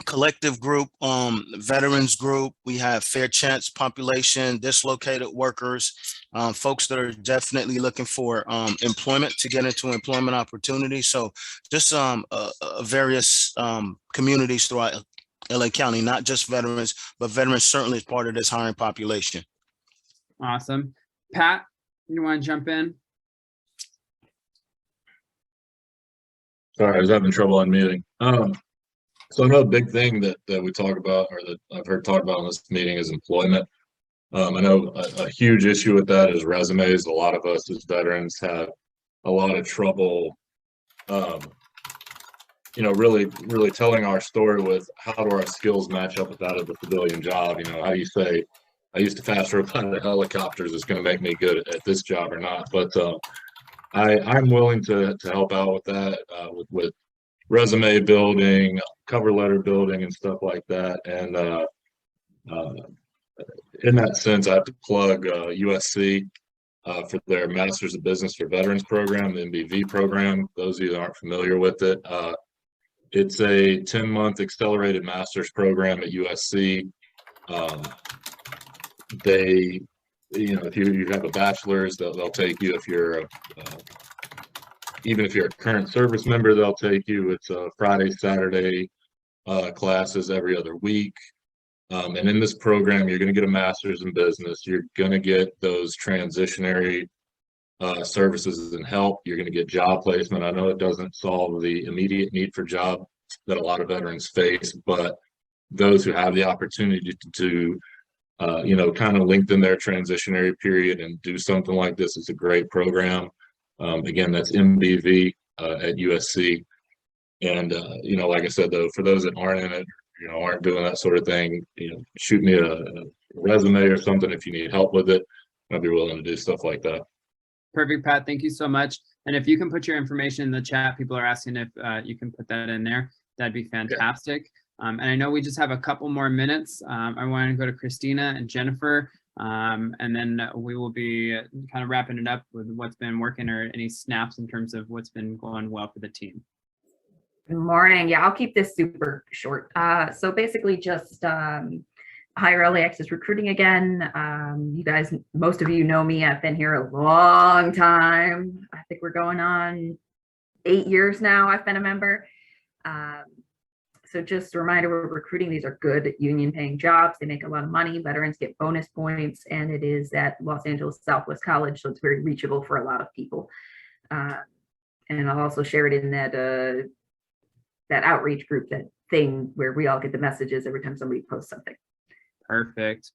collective group, veterans group. We have fair chance population, dislocated workers, folks that are definitely looking for employment to get into employment opportunities. So just various communities throughout LA County, not just veterans, but veterans certainly is part of this hiring population. Awesome. Pat, you want to jump in? Sorry, I was having trouble unmuting. So another big thing that we talk about, or that I've heard talked about in this meeting, is employment. I know a huge issue with that is resumes. A lot of us as veterans have a lot of trouble, really telling our story with how do our skills match up with that of the civilian job. How do you say, I used to fast rope under helicopters, is going to make me good at this job or not? But I'm willing to help out with that, with resume building, cover letter building, and stuff like that. And in that sense, I have to plug USC for their Masters of Business for Veterans program, the MBV program. Those of you that aren't familiar with it, it's a 10-month accelerated master's program at USC. If you have a bachelor's, they'll take you. If you're even if you're a current service member, they'll take you. It's Friday, Saturday classes every other week. And in this program, you're going to get a master's in business. You're going to get those transitionary services and help. You're going to get job placement. I know it doesn't solve the immediate need for job that a lot of veterans face, but those who have the opportunity to kind of lengthen their transitionary period and do something like this, is a great program. Again, that's MBV at USC. And, like I said, though, for those that aren't in it, aren't doing that sort of thing, shoot me a resume or something if you need help with it. I'd be willing to do stuff like that. Perfect, Pat. Thank you so much. And if you can put your information in the chat, people are asking if you can put that in there. That'd be fantastic. And I know we just have a couple more minutes. I want to go to Christina and Jennifer, and then we will be kind of wrapping it up with what's been working or any snaps in terms of what's been going well for the team. Good morning. Yeah, I'll keep this super short. So basically just hire LAX is recruiting again. You guys, most of you know me. I've been here a long time. I think we're going on 8 years now. I've been a member. So just a reminder, we're recruiting. These are good union paying jobs. They make a lot of money. Veterans get bonus points, and it is at Los Angeles Southwest College. So it's very reachable for a lot of people. And I'll also share it in that outreach group, that thing where we all get the messages every time somebody posts something. Perfect.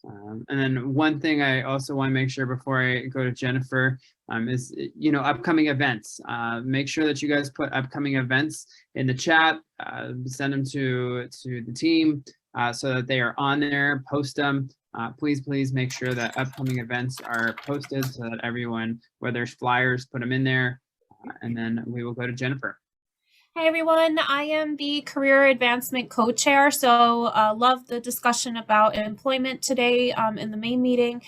And then one thing I also want to make sure before I go to Jennifer is, upcoming events. Make sure that you guys put upcoming events in the chat, send them to the team so that they are on there, post them. Please make sure that upcoming events are posted so that everyone, where there's flyers, put them in there. And then we will go to Jennifer. Hi, everyone. I am the Career Advancement Co-Chair, so love the discussion about employment today in the main meeting.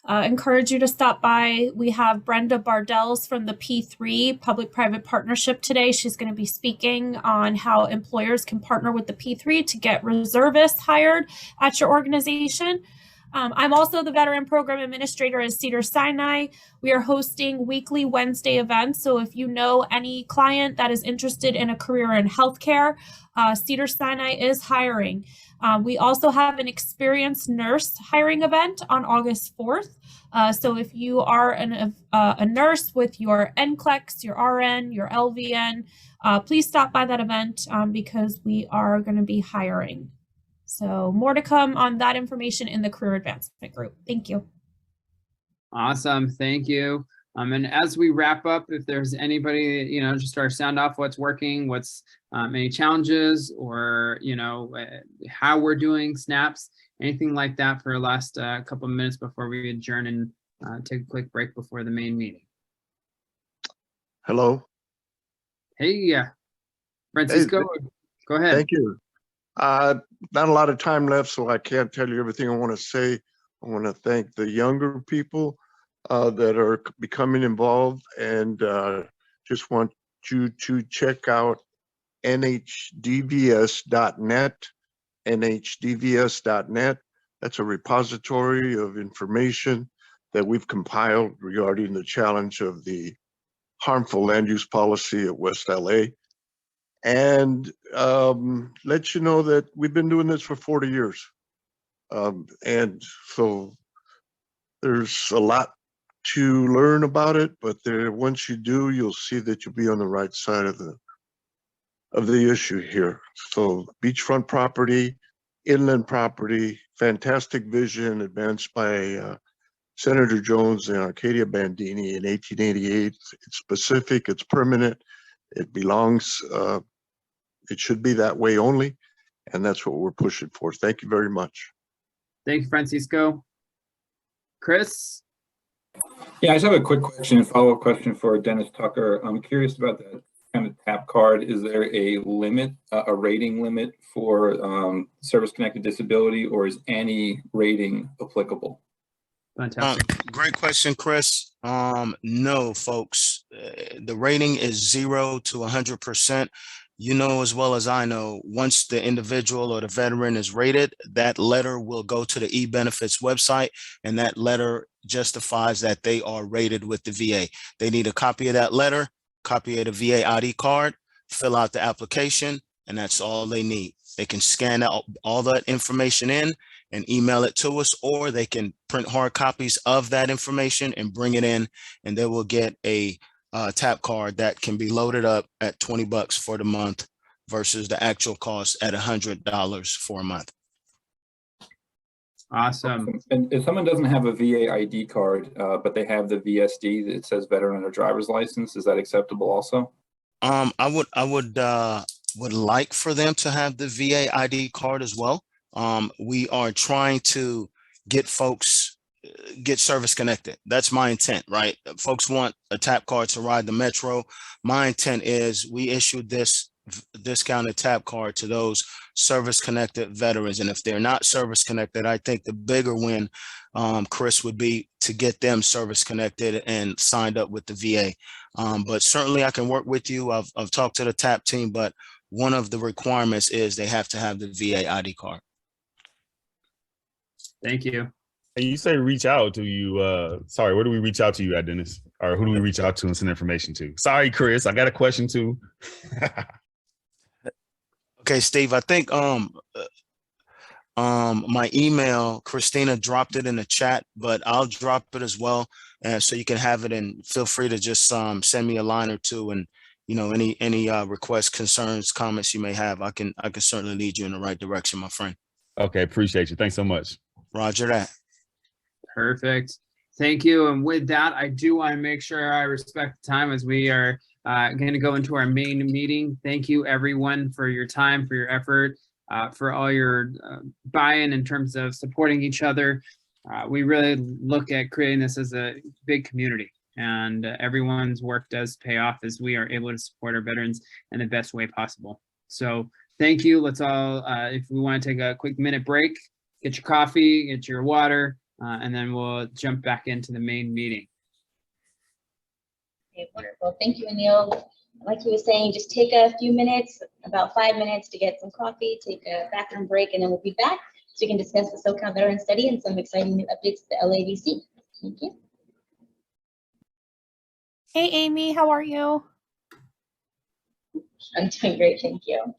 Encourage you to stop by. We have Brenda Bardells from the P3 Public-Private Partnership today. She's going to be speaking on how employers can partner with the P3 to get reservists hired at your organization. I'm also the Veteran Program Administrator at Cedars-Sinai. We are hosting weekly Wednesday events. So if you know any client that is interested in a career in healthcare, Cedars-Sinai is hiring. We also have an experienced nurse hiring event on August 4th. So if you are a nurse with your NCLEX, your RN, your LVN, please stop by that event because we are going to be hiring. So more to come on that information in the career advancement group. Thank you. Awesome. Thank you. And as we wrap up, if there's anybody, just our sound off what's working, what's any challenges, or, how we're doing snaps, anything like that for the last couple of minutes before we adjourn and take a quick break before the main meeting. Hello. Hey, Francisco, go ahead. Thank you. Not a lot of time left, so I can't tell you everything I want to say. I want to thank the younger people that are becoming involved, and just want you to check out nhdvs.net, nhdvs.net. That's a repository of information that we've compiled regarding the challenge of the harmful land use policy at West LA. And let you know that we've been doing this for 40 years. And so there's a lot to learn about it, but once you do, you'll see that you'll be on the right side of the issue here. So beachfront property, inland property, fantastic vision advanced by Senator Jones and Arcadia Bandini in 1888. It's specific, it's permanent, it belongs, it should be that way only, and that's what we're pushing for. Thank you very much. Thank you, Francisco. Chris? Yeah, I just have a quick question, follow-up question for Dennis Tucker. I'm curious about the kind of TAP card. Is there a limit, a rating limit for service-connected disability, or is any rating applicable? Fantastic. Great question, Chris. No, folks. The rating is 0 to 100%. You know as well as I know, once the individual or the veteran is rated, that letter will go to the eBenefits website, and that letter justifies that they are rated with the VA. They need a copy of that letter, copy of the VA ID card, fill out the application, and that's all they need. They can scan out all that information in and email it to us, or they can print hard copies of that information and bring it in, and they will get a TAP card that can be loaded up at $20 for the month versus the actual cost at $100 for a month. Awesome. And if someone doesn't have a VA ID card, but they have the VSD that says veteran on their driver's license, is that acceptable also? I would like for them to have the VA ID card as well. We are trying to get folks get service connected. That's my intent, right? Folks want a TAP card to ride the metro. My intent is we issued this discounted TAP card to those service connected veterans. And if they're not service connected, I think the bigger win, Chris, would be to get them service connected and signed up with the VA. But certainly I can work with you. I've talked to the TAP team, but one of the requirements is they have to have the VA ID card. Thank you. And you say reach out to you. Sorry, where do we reach out to you at, Dennis? Or who do we reach out to and send information to? Sorry, Chris, I got a question too. Okay, Steve, I think my email, Christina dropped it in the chat, but I'll drop it as well. And so you can have it, and feel free to just send me a line or two, and any requests, concerns, comments you may have, I can certainly lead you in the right direction, my friend. Okay, appreciate you. Thanks so much. Roger that. Perfect. Thank you. And with that, I do want to make sure I respect the time as we are going to go into our main meeting. Thank you, everyone, for your time, for your effort, for all your buy-in in terms of supporting each other. We really look at creating this as a big community, and everyone's work does pay off as we are able to support our veterans in the best way possible. So thank you. Let's all, if we want to take a quick minute break, get your coffee, get your water, and then we'll jump back into the main meeting. Okay, wonderful. Thank you, Anil. Like he was saying, just take a few minutes, about 5 minutes to get some coffee, take a bathroom break, and then we'll be back so we can discuss the SoCal Veterans Study and some exciting new updates to the LAVC. Thank you. Hey, Amy, how are you? I'm doing great, thank you.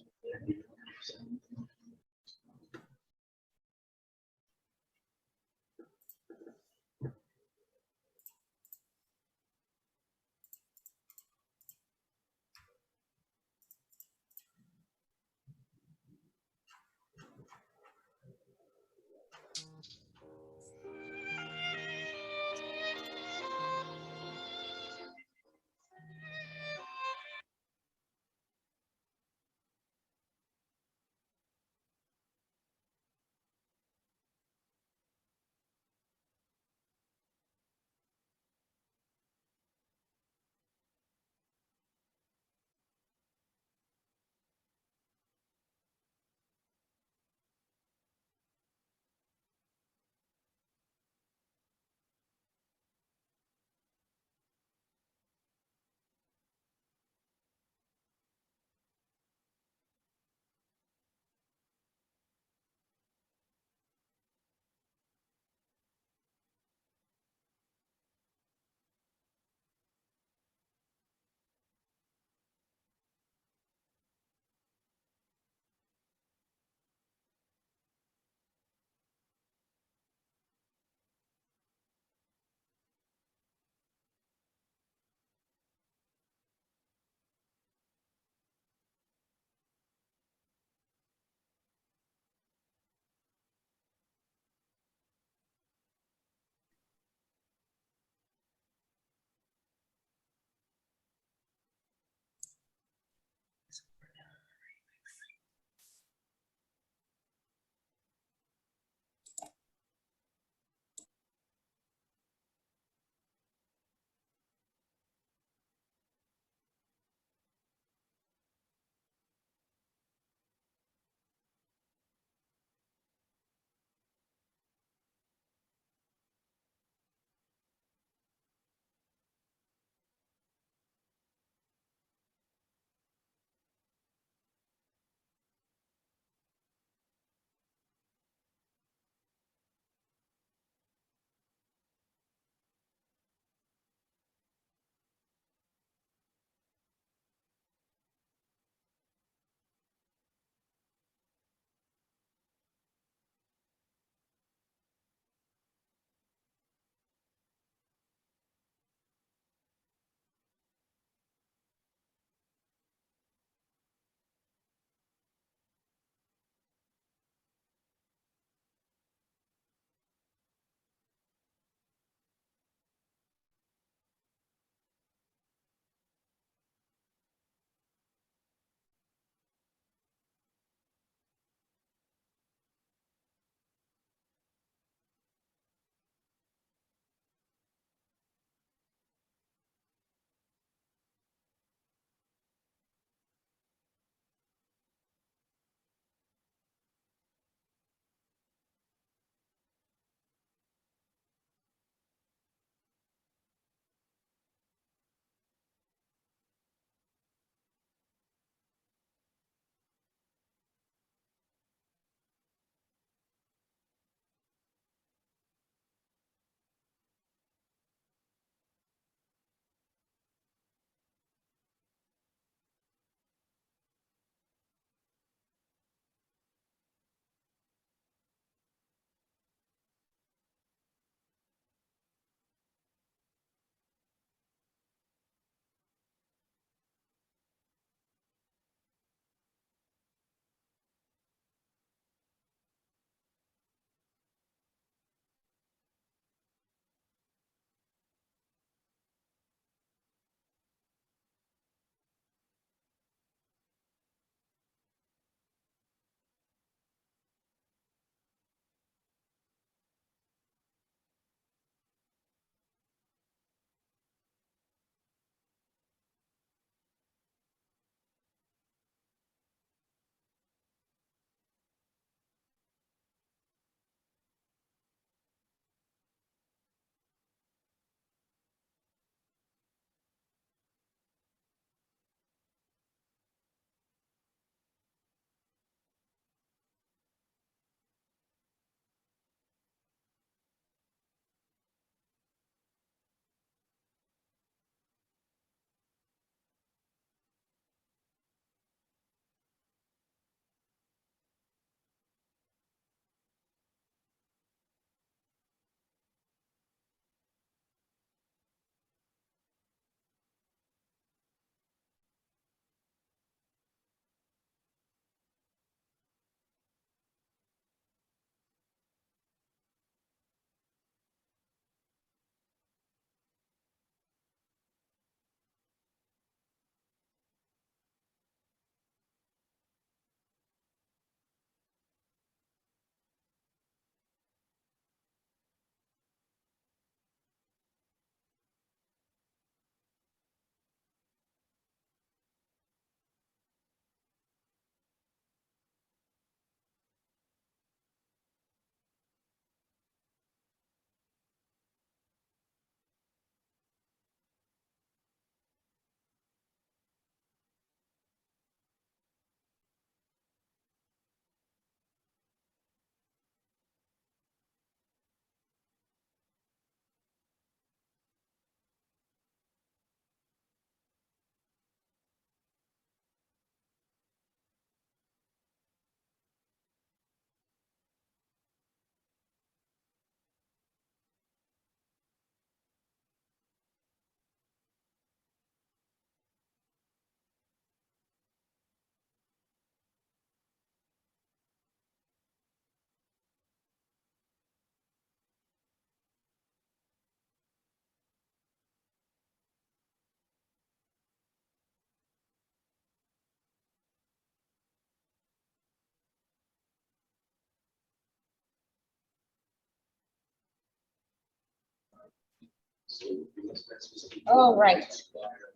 All right.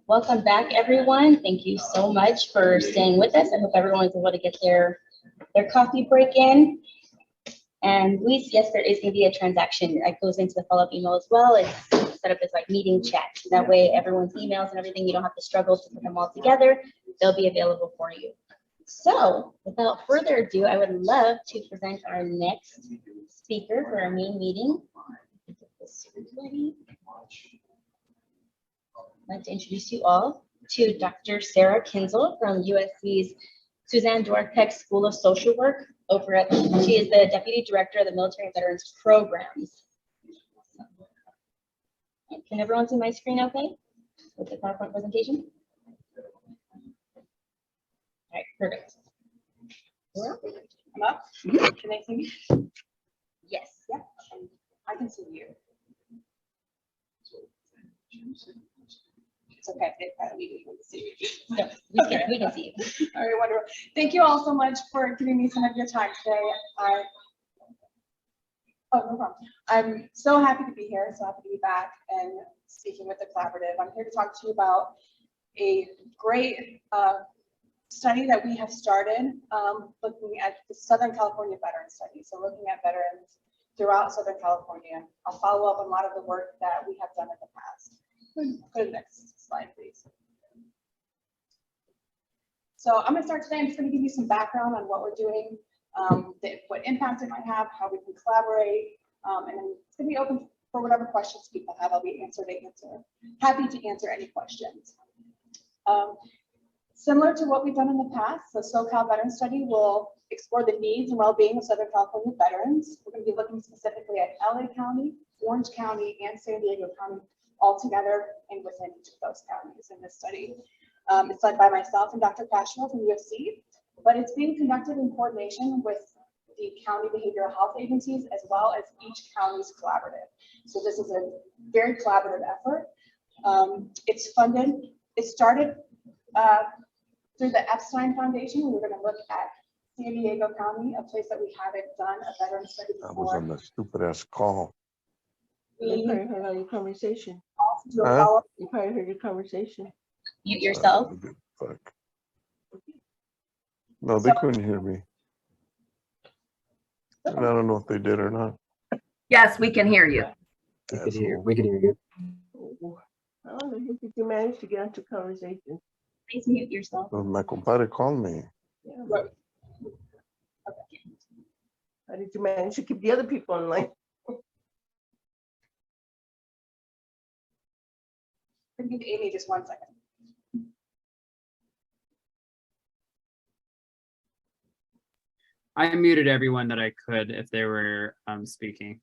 Welcome back, everyone. Thank you so much for staying with us. I hope everyone was able to get their coffee break in. And Luis, yes, there is going to be a transaction that goes into the follow-up email as well. It's set up as like meeting chat. That way, everyone's emails and everything, you don't have to struggle to put them all together. They'll be available for you. So without further ado, I would love to present our next speaker for our main meeting. I'd like to introduce you all to Dr. Sarah Kinzel from USC's Suzanne Dwork School of Social Work. She is the Deputy Director of the Military and Veterans Programs. Can everyone see my screen okay with the PowerPoint presentation? All right, perfect. I'm up. Can they see me? Yes. Yeah. I can see you. It's okay. They probably don't see me. No, we can see you. All right, wonderful. Thank you all so much for giving me some of your time today. Oh, no problem. I'm so happy to be here, so happy to be back and speaking with the collaborative. I'm here to talk to you about a great study that we have started looking at the Southern California Veterans Study. So looking at veterans throughout Southern California. I'll follow up on a lot of the work that we have done in the past. Go to the next slide, please. So I'm going to start today. I'm just going to give you some background on what we're doing, what impact it might have, how we can collaborate, and then it's going to be open for whatever questions people have. I'll be happy to answer any questions. Similar to what we've done in the past, the SoCal Veterans Study will explore the needs and well-being of Southern California veterans. We're going to be looking specifically at LA County, Orange County, and San Diego County all together and within each of those counties in this study. It's led by myself and Dr. Cashmore from USC, but it's being conducted in coordination with the county behavioral health agencies as well as each county's collaborative. So this is a very collaborative effort. It's funded, it started through the Epstein Foundation. We're going to look at San Diego County, a place that we haven't done a veteran study before. I was on the stupid ass call. You probably heard all your conversation. Huh? You probably heard your conversation. Mute yourself. Fuck. No, they couldn't hear me. And I don't know if they did or not. Yes, we can hear you. We can hear you. I don't know if you managed to get into conversation. Please mute yourself. Well, my compadre called me. Yeah. Right. Okay. How did you manage to keep the other people in line? Give Amy just 1 second. I muted everyone that I could if they were speaking.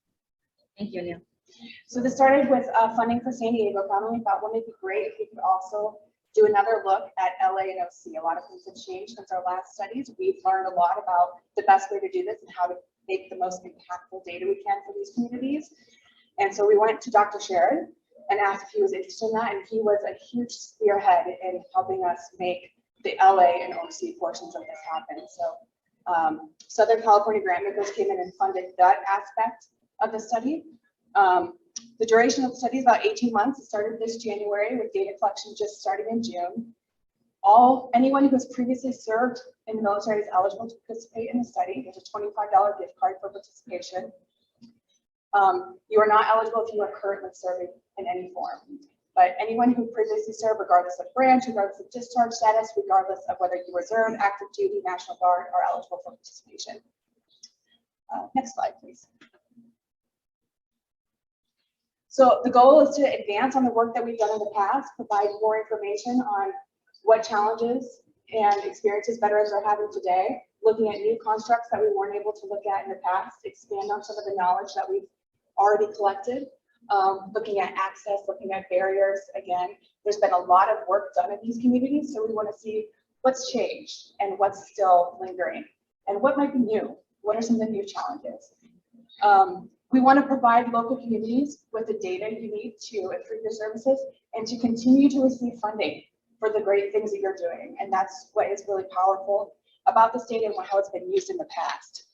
Thank you, Neil. So this started with funding for San Diego County. We thought, wouldn't it be great if we could also do another look at LA and OC? A lot of things have changed since our last studies. We've learned a lot about the best way to do this and how to make the most impactful data we can for these communities. And so we went to Dr. Sherrod and asked if he was interested in that, and he was a huge spearhead in helping us make the LA and OC portions of this happen. So Southern California grant makers came in and funded that aspect of the study. The duration of the study is about 18 months. It started this January with data collection just starting in June. Anyone who has previously served in the military is eligible to participate in the study. There's a $25 gift card for participation. You are not eligible if you are currently serving in any form, but anyone who previously served, regardless of branch, regardless of discharge status, regardless of whether you reserve, active duty, National Guard, are eligible for participation. Next slide, please. So the goal is to advance on the work that we've done in the past, provide more information on what challenges and experiences veterans are having today, looking at new constructs that we weren't able to look at in the past, expand on some of the knowledge that we've already collected, looking at access, looking at barriers. Again, there's been a lot of work done in these communities, so we want to see what's changed and what's still lingering and what might be new. What are some of the new challenges? We want to provide local communities with the data you need to improve your services and to continue to receive funding for the great things that you're doing. And that's what is really powerful about this data and how it's been used in the past.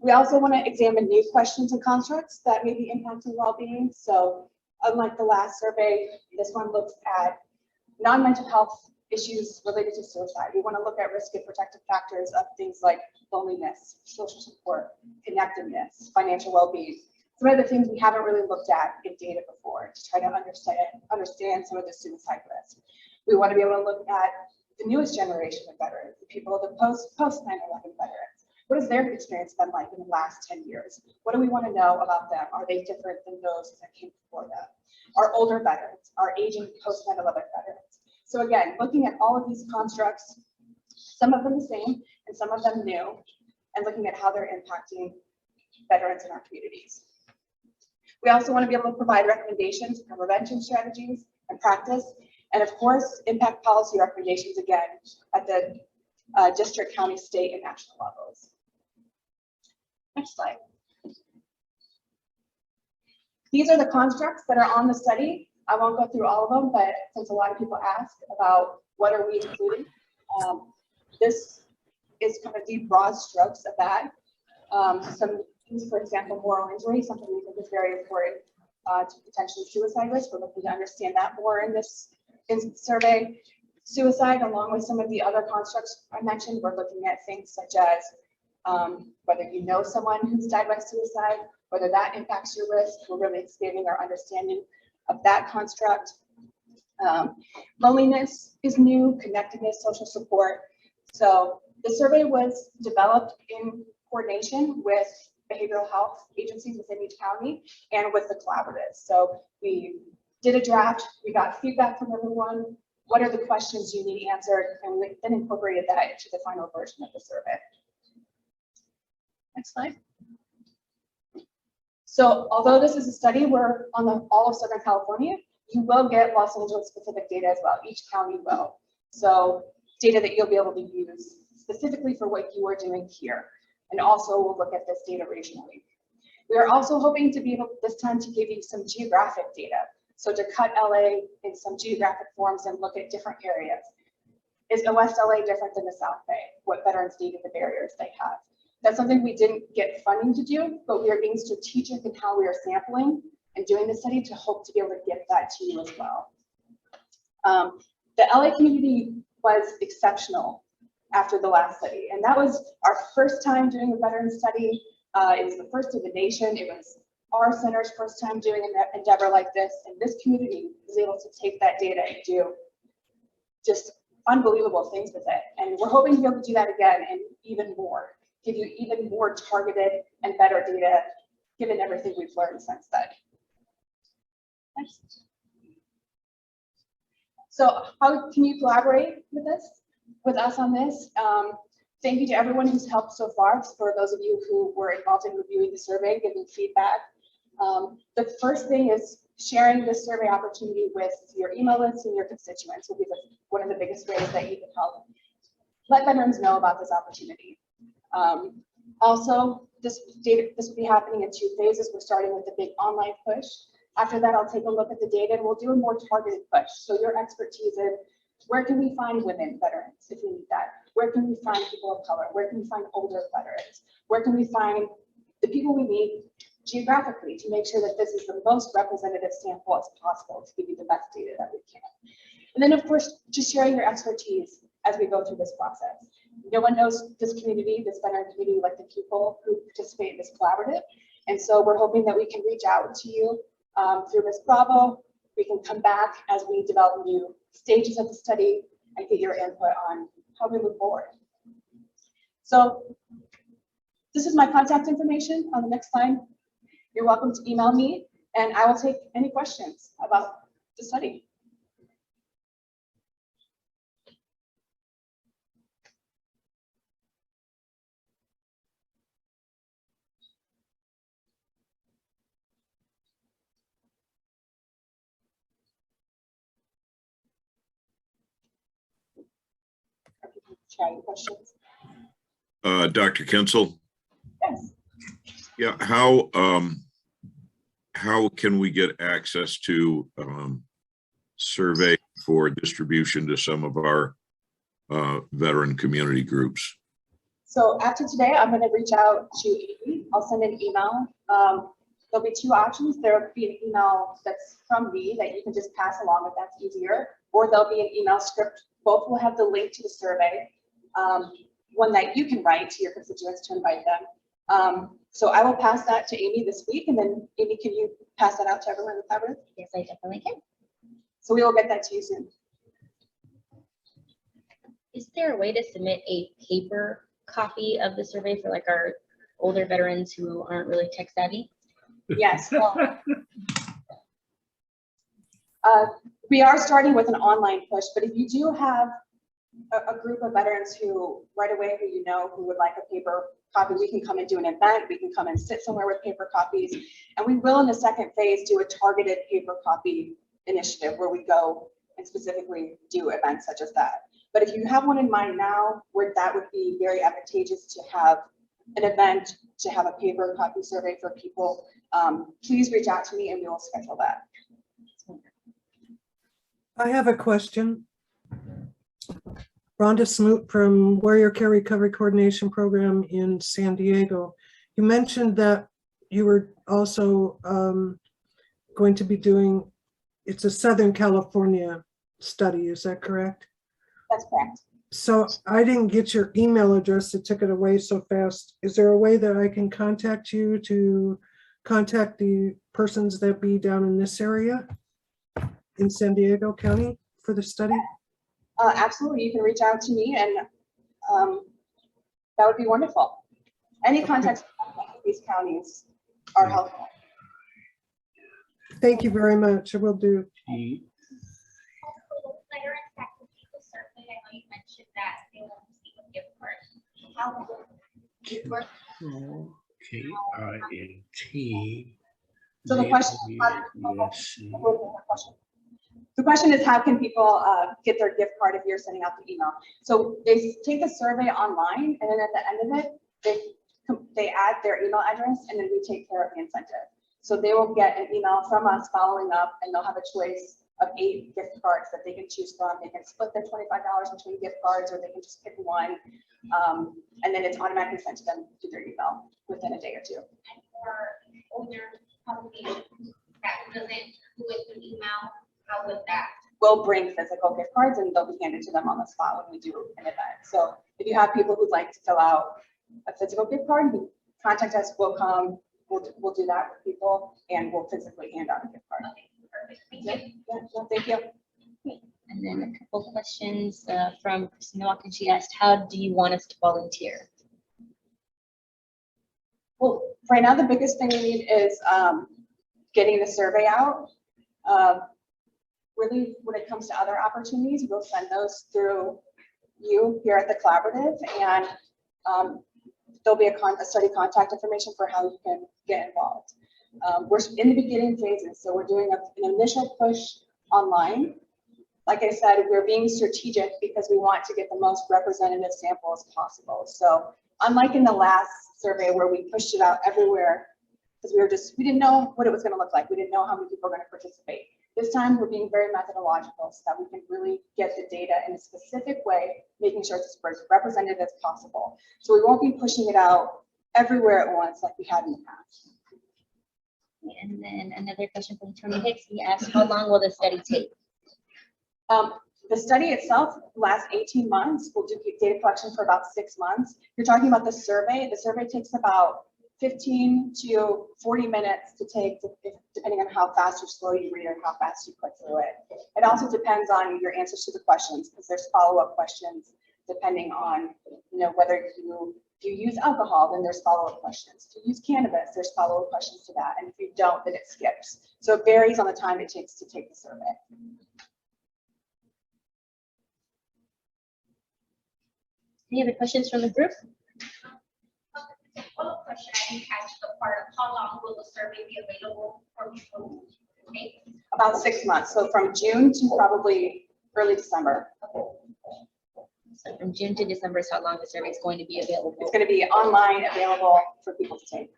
We also want to examine new questions and constructs that may be impacting well-being. So Unlike the last survey, this one looks at non-mental health issues related to suicide. We want to look at risk and protective factors of things like loneliness, social support, connectedness, financial well-being. Some of the things we haven't really looked at in data before to try to understand some of the suicide risk. We want to be able to look at the newest generation of veterans, the people, the post 9/11 veterans. What has their experience been like in the last 10 years? What do we want to know about them? Are they different than those that came before them? Our older veterans, our aging post 9/11 veterans. So again, looking at all of these constructs, some of them the same and some of them new, and looking at how they're impacting veterans in our communities. We also want to be able to provide recommendations for prevention strategies and practice, and of course, impact policy recommendations again at the district, county, state, and national levels. Next slide. These are the constructs that are on the study. I won't go through all of them, but since a lot of people ask about what are we including, this is kind of the broad strokes of that. Some things, for example, moral injury, something we think is very important to potentially suicide risk. We're looking to understand that more in this survey. Suicide, along with some of the other constructs I mentioned, we're looking at things such as whether you know someone who's died by suicide, whether that impacts your risk. We're really expanding our understanding of that construct. Loneliness is new, connectedness, social support. So the survey was developed in coordination with behavioral health agencies within each county and with the collaboratives. So we did a draft, we got feedback from everyone. What are the questions you need answered? And we then incorporated that into the final version of the survey. Next slide. So although this is a study, we're on all of Southern California, you will get Los Angeles specific data as well. Each county will. So data that you'll be able to use specifically for what you are doing here. And also we'll look at this data regionally. We are also hoping to be able this time to give you some geographic data. So to cut LA in some geographic forms and look at different areas. Is West LA different than the South Bay? What veterans need and the barriers they have? That's something we didn't get funding to do, but we are being strategic in how we are sampling and doing the study to hope to be able to get that to you as well. The LA community was exceptional after the last study, and that was our first time doing a veteran study. It was the first of the nation. It was our center's first time doing an endeavor like this, and this community was able to take that data and do just unbelievable things with it. And we're hoping to be able to do that again and even more, give you even more targeted and better data, given everything we've learned since then. Next. So how can you collaborate with us on this? Thank you to everyone who's helped so far. For those of you who were involved in reviewing the survey, giving feedback. The first thing is sharing this survey opportunity with your email list and your constituents will be one of the biggest ways that you can help let veterans know about this opportunity. Also, this will be happening in 2 phases. We're starting with the big online push. After that, I'll take a look at the data and we'll do a more targeted push. So your expertise in where can we find women veterans if we need that? Where can we find people of color? Where can we find older veterans? Where can we find the people we need geographically to make sure that this is the most representative sample as possible to give you the best data that we can. And then of course, just sharing your expertise as we go through this process. No one knows this community, this veteran community, like the people who participate in this collaborative. And so we're hoping that we can reach out to you through Ms. Bravo. We can come back as we develop new stages of the study and get your input on how we move forward. So this is my contact information on the next slide. You're welcome to email me and I will take any questions about the study. Chatting questions. Dr. Kinsel? Yes. Yeah, how can we get access to survey for distribution to some of our veteran community groups? So after today, I'm going to reach out to Amy. I'll send an email there'll be two options. There'll be an email that's from me that you can just pass along if that's easier, or there'll be an email script. Both will have the link to the survey, one that you can write to your constituents to invite them. So I will pass that to Amy this week, and then Amy, can you pass that out to everyone in the collaborative? Yes, I definitely can. So we will get that to you soon. Is there a way to submit a paper copy of the survey for like our older veterans who aren't really tech savvy? Yes. We are starting with an online push, but if you do have a group of veterans who right away who would like a paper copy, we can come and do an event, we can come and sit somewhere with paper copies, and we will in the second phase do a targeted paper copy initiative where we go and specifically do events such as that. But if you have one in mind now where that would be very advantageous to have an event, to have a paper copy survey for people, please reach out to me and we will schedule that. I have a question. Rhonda Smoot from Warrior Care Recovery Coordination Program in San Diego. You mentioned that you were also going to be doing, it's a Southern California study, is that correct? That's correct. So I didn't get your email address, it took it away so fast. Is there a way that I can contact you to contact the persons that be down in this area in San Diego County for the study? Absolutely, you can reach out to me and that would be wonderful. Any contacts with these counties are helpful. Thank you very much, I will do. So the question is, how can people get their gift card if you're sending out the email? So they take the survey online, and then at the end of it, they add their email address, and then we take care of the incentive. So they will get an email from us following up, and they'll have a choice of 8 gift cards that they can choose from. They can split their $25 between gift cards, or they can just pick one, and then it's automatically sent to them to their email within a day or two. And for older population that doesn't do it through email, how would that? We'll bring physical gift cards and they'll be handed to them on the spot when we do an event. So if you have people who'd like to fill out a physical gift card, contact us, we'll come, we'll do that with people, and we'll physically hand out a gift card. Okay, perfect. Thank you. Yeah, thank you. And then a couple questions from Christina Watkins. She asked, how do you want us to volunteer? Well, right now, the biggest thing we need is getting the survey out. Really, when it comes to other opportunities, we'll send those through you here at the collaborative, and there'll be a study contact information for how you can get involved. We're in the beginning phases, so we're doing an initial push online. Like I said, we're being strategic because we want to get the most representative sample as possible. So unlike in the last survey where we pushed it out everywhere, because we didn't know what it was going to look like. We didn't know how many people were going to participate. This time we're being very methodological so that we can really get the data in a specific way, making sure it's as representative as possible. So we won't be pushing it out everywhere at once like we had in the past. And then another question from Tony Hicks. He asked, how long will the study take? The study itself lasts 18 months. We'll do data collection for about 6 months. You're talking about the survey. The survey takes about 15 to 40 minutes to take, depending on how fast or slow you read or how fast you click through it. It also depends on your answers to the questions, because there's follow-up questions depending on, whether you use alcohol, then there's follow-up questions. If you use cannabis, there's follow-up questions to that. And if you don't, then it skips. So it varies on the time it takes to take the survey. Any other questions from the group? Follow-up question, I didn't catch the part of how long will the survey be available for people to take? About 6 months. So from June to probably early December. So from June to December is how long the survey is going to be available. It's going to be online, available for people to take.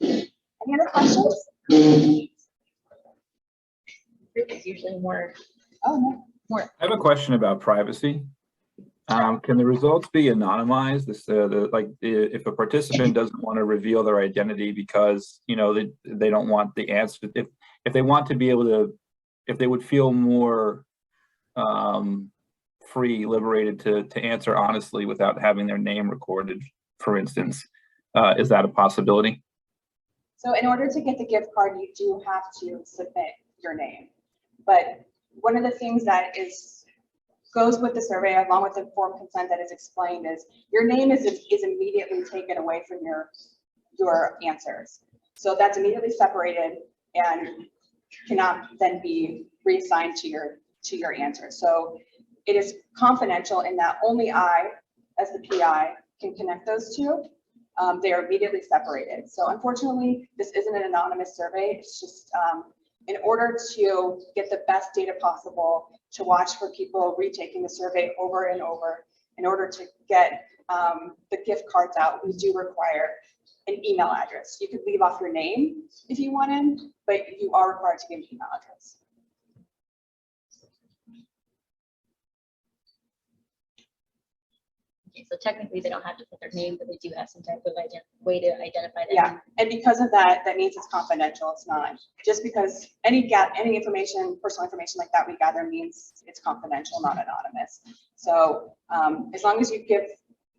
Any other questions? Group is usually more. Oh, no. I have a question about privacy. Can the results be anonymized? If a participant doesn't want to reveal their identity because, you know, they don't want the answer, if they want to be able to, if they would feel more free, liberated to answer honestly without having their name recorded, for instance, is that a possibility? So in order to get the gift card, you do have to submit your name. But one of the things that goes with the survey, along with the informed consent that is explained, is your name is immediately taken away from your answers. So that's immediately separated and cannot then be reassigned to your answer. So it is confidential in that only I, as the PI, can connect those two. They are immediately separated. So unfortunately, this isn't an anonymous survey. It's just in order to get the best data possible, to watch for people retaking the survey over and over, in order to get the gift cards out, we do require an email address. You could leave off your name if you wanted, but you are required to give an email address. Okay, so technically they don't have to put their name, but they do have some type of way to identify them. Yeah, and because of that, that means it's confidential. It's not just because any information, personal information like that we gather means it's confidential, not anonymous. So as long as you give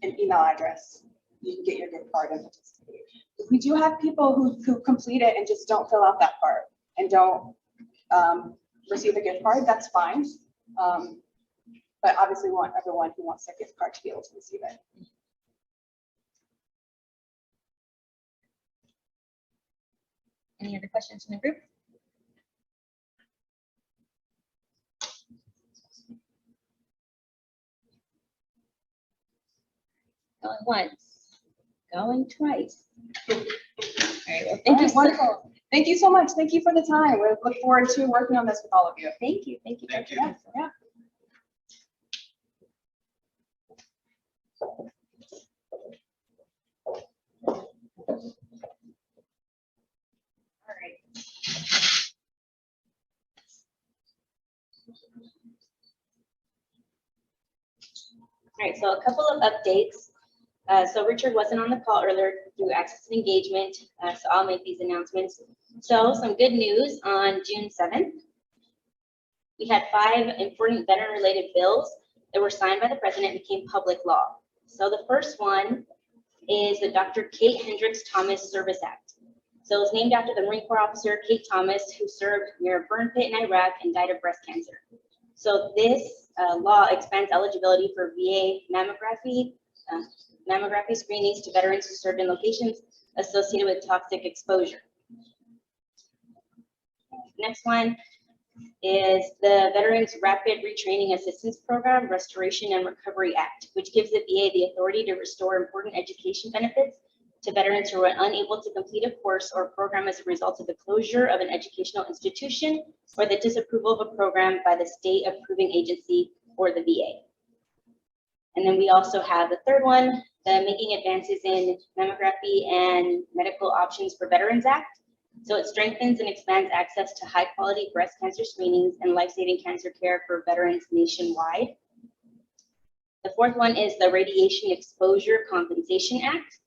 an email address, you can get your gift card and participate. If we do have people who complete it and just don't fill out that part and don't receive a gift card, that's fine. But obviously we want everyone who wants their gift card to be able to receive it. Any other questions from the group? Going once, going twice. All right, well, thank you. Wonderful. Thank you so much. Thank you for the time. We look forward to working on this with all of you. Thank you. Thank you. Thank you. Yeah. All right. All right, so a couple of updates. So Richard wasn't on the call earlier through access and engagement, so I'll make these announcements. So some good news on June 7th. We had 5 important veteran-related bills that were signed by the president and became public law. So the first one is the Dr. Kate Hendricks Thomas Service Act. So it's named after the Marine Corps officer Kate Thomas, who served near a burn pit in Iraq and died of breast cancer. So this law expands eligibility for VA mammography screenings to veterans who served in locations associated with toxic exposure. Next one is the Veterans Rapid Retraining Assistance Program Restoration and Recovery Act, which gives the VA the authority to restore important education benefits to veterans who are unable to complete a course or program as a result of the closure of an educational institution or the disapproval of a program by the state approving agency or the VA. And then we also have the third one, the Making Advances in Mammography and Medical Options for Veterans Act. So it strengthens and expands access to high quality breast cancer screenings and life-saving cancer care for veterans nationwide. The fourth one is the Radiation Exposure Compensation Act.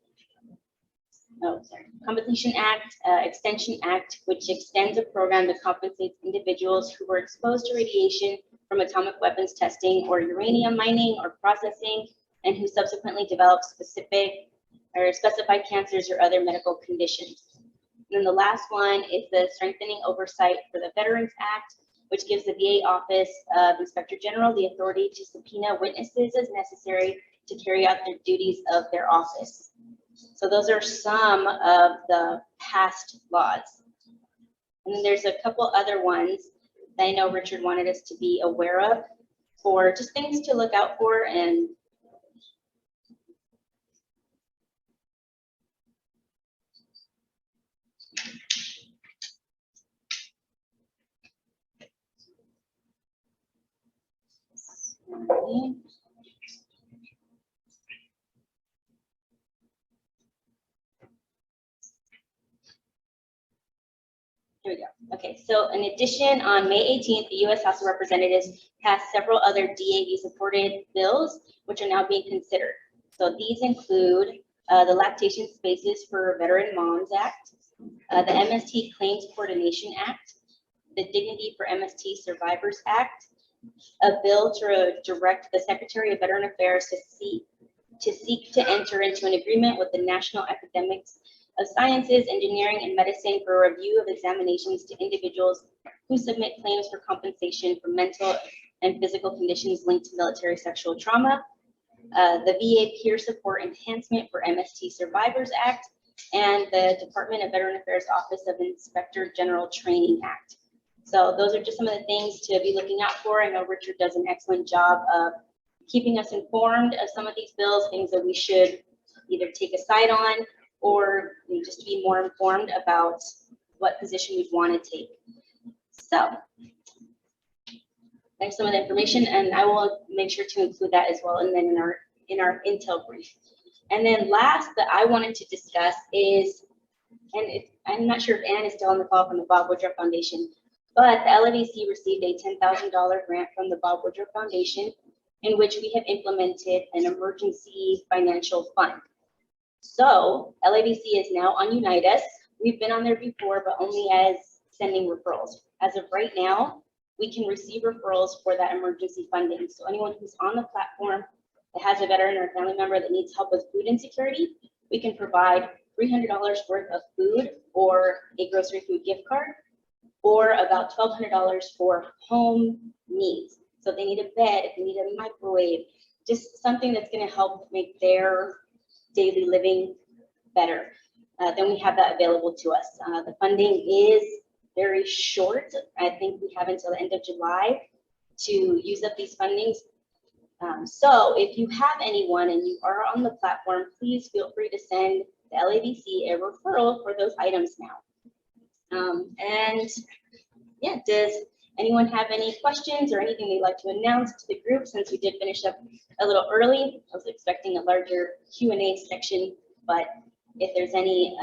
Compensation Act, Extension Act, which extends a program that compensates individuals who were exposed to radiation from atomic weapons testing or uranium mining or processing, and who subsequently developed specified cancers or other medical conditions. And then the last one is the Strengthening Oversight for the Veterans Act, which gives the VA Office of Inspector General the authority to subpoena witnesses as necessary to carry out their duties of their office. So those are some of the past laws. And then there's a couple other ones that I know Richard wanted us to be aware of, for just things to look out for. And here we go. Okay, so in addition, on May 18th, the U.S. House of Representatives passed several other DAV-supported bills, which are now being considered. So these include the Lactation Spaces for Veteran Moms Act, the MST Claims Coordination Act, the Dignity for MST Survivors Act, a bill to direct the Secretary of Veteran Affairs to seek to enter into an agreement with the National Academics of Sciences, Engineering, and Medicine for a review of examinations to individuals who submit claims for compensation for mental and physical conditions linked to military sexual trauma, the VA Peer Support Enhancement for MST Survivors Act, and the Department of Veteran Affairs Office of Inspector General Training Act. So those are just some of the things to be looking out for. I know Richard does an excellent job of keeping us informed of some of these bills, things that we should either take a side on or just to be more informed about what position we'd want to take. So there's some of the information, and I will make sure to include that as well, and then in our intel brief. And then last that I wanted to discuss is, and I'm not sure if Ann is still on the call from the Bob Woodruff Foundation, but the LAVC received a $10,000 grant from the Bob Woodruff Foundation, in which we have implemented an emergency financial fund. So LAVC is now on Unite Us. We've been on there before, but only as sending referrals. As of right now, we can receive referrals for that emergency funding. So anyone who's on the platform that has a veteran or family member that needs help with food insecurity, we can provide $300 worth of food or a grocery food gift card, or about $1,200 for home needs. So if they need a bed, if they need a microwave, just something that's going to help make their daily living better, then we have that available to us. The funding is very short. I think we have until the end of July to use up these fundings. So if you have anyone and you are on the platform, please feel free to send the LAVC a referral for those items now. And yeah, does anyone have any questions or anything they'd like to announce to the group, since we did finish up a little early? I was expecting a larger Q&A section, but if there's any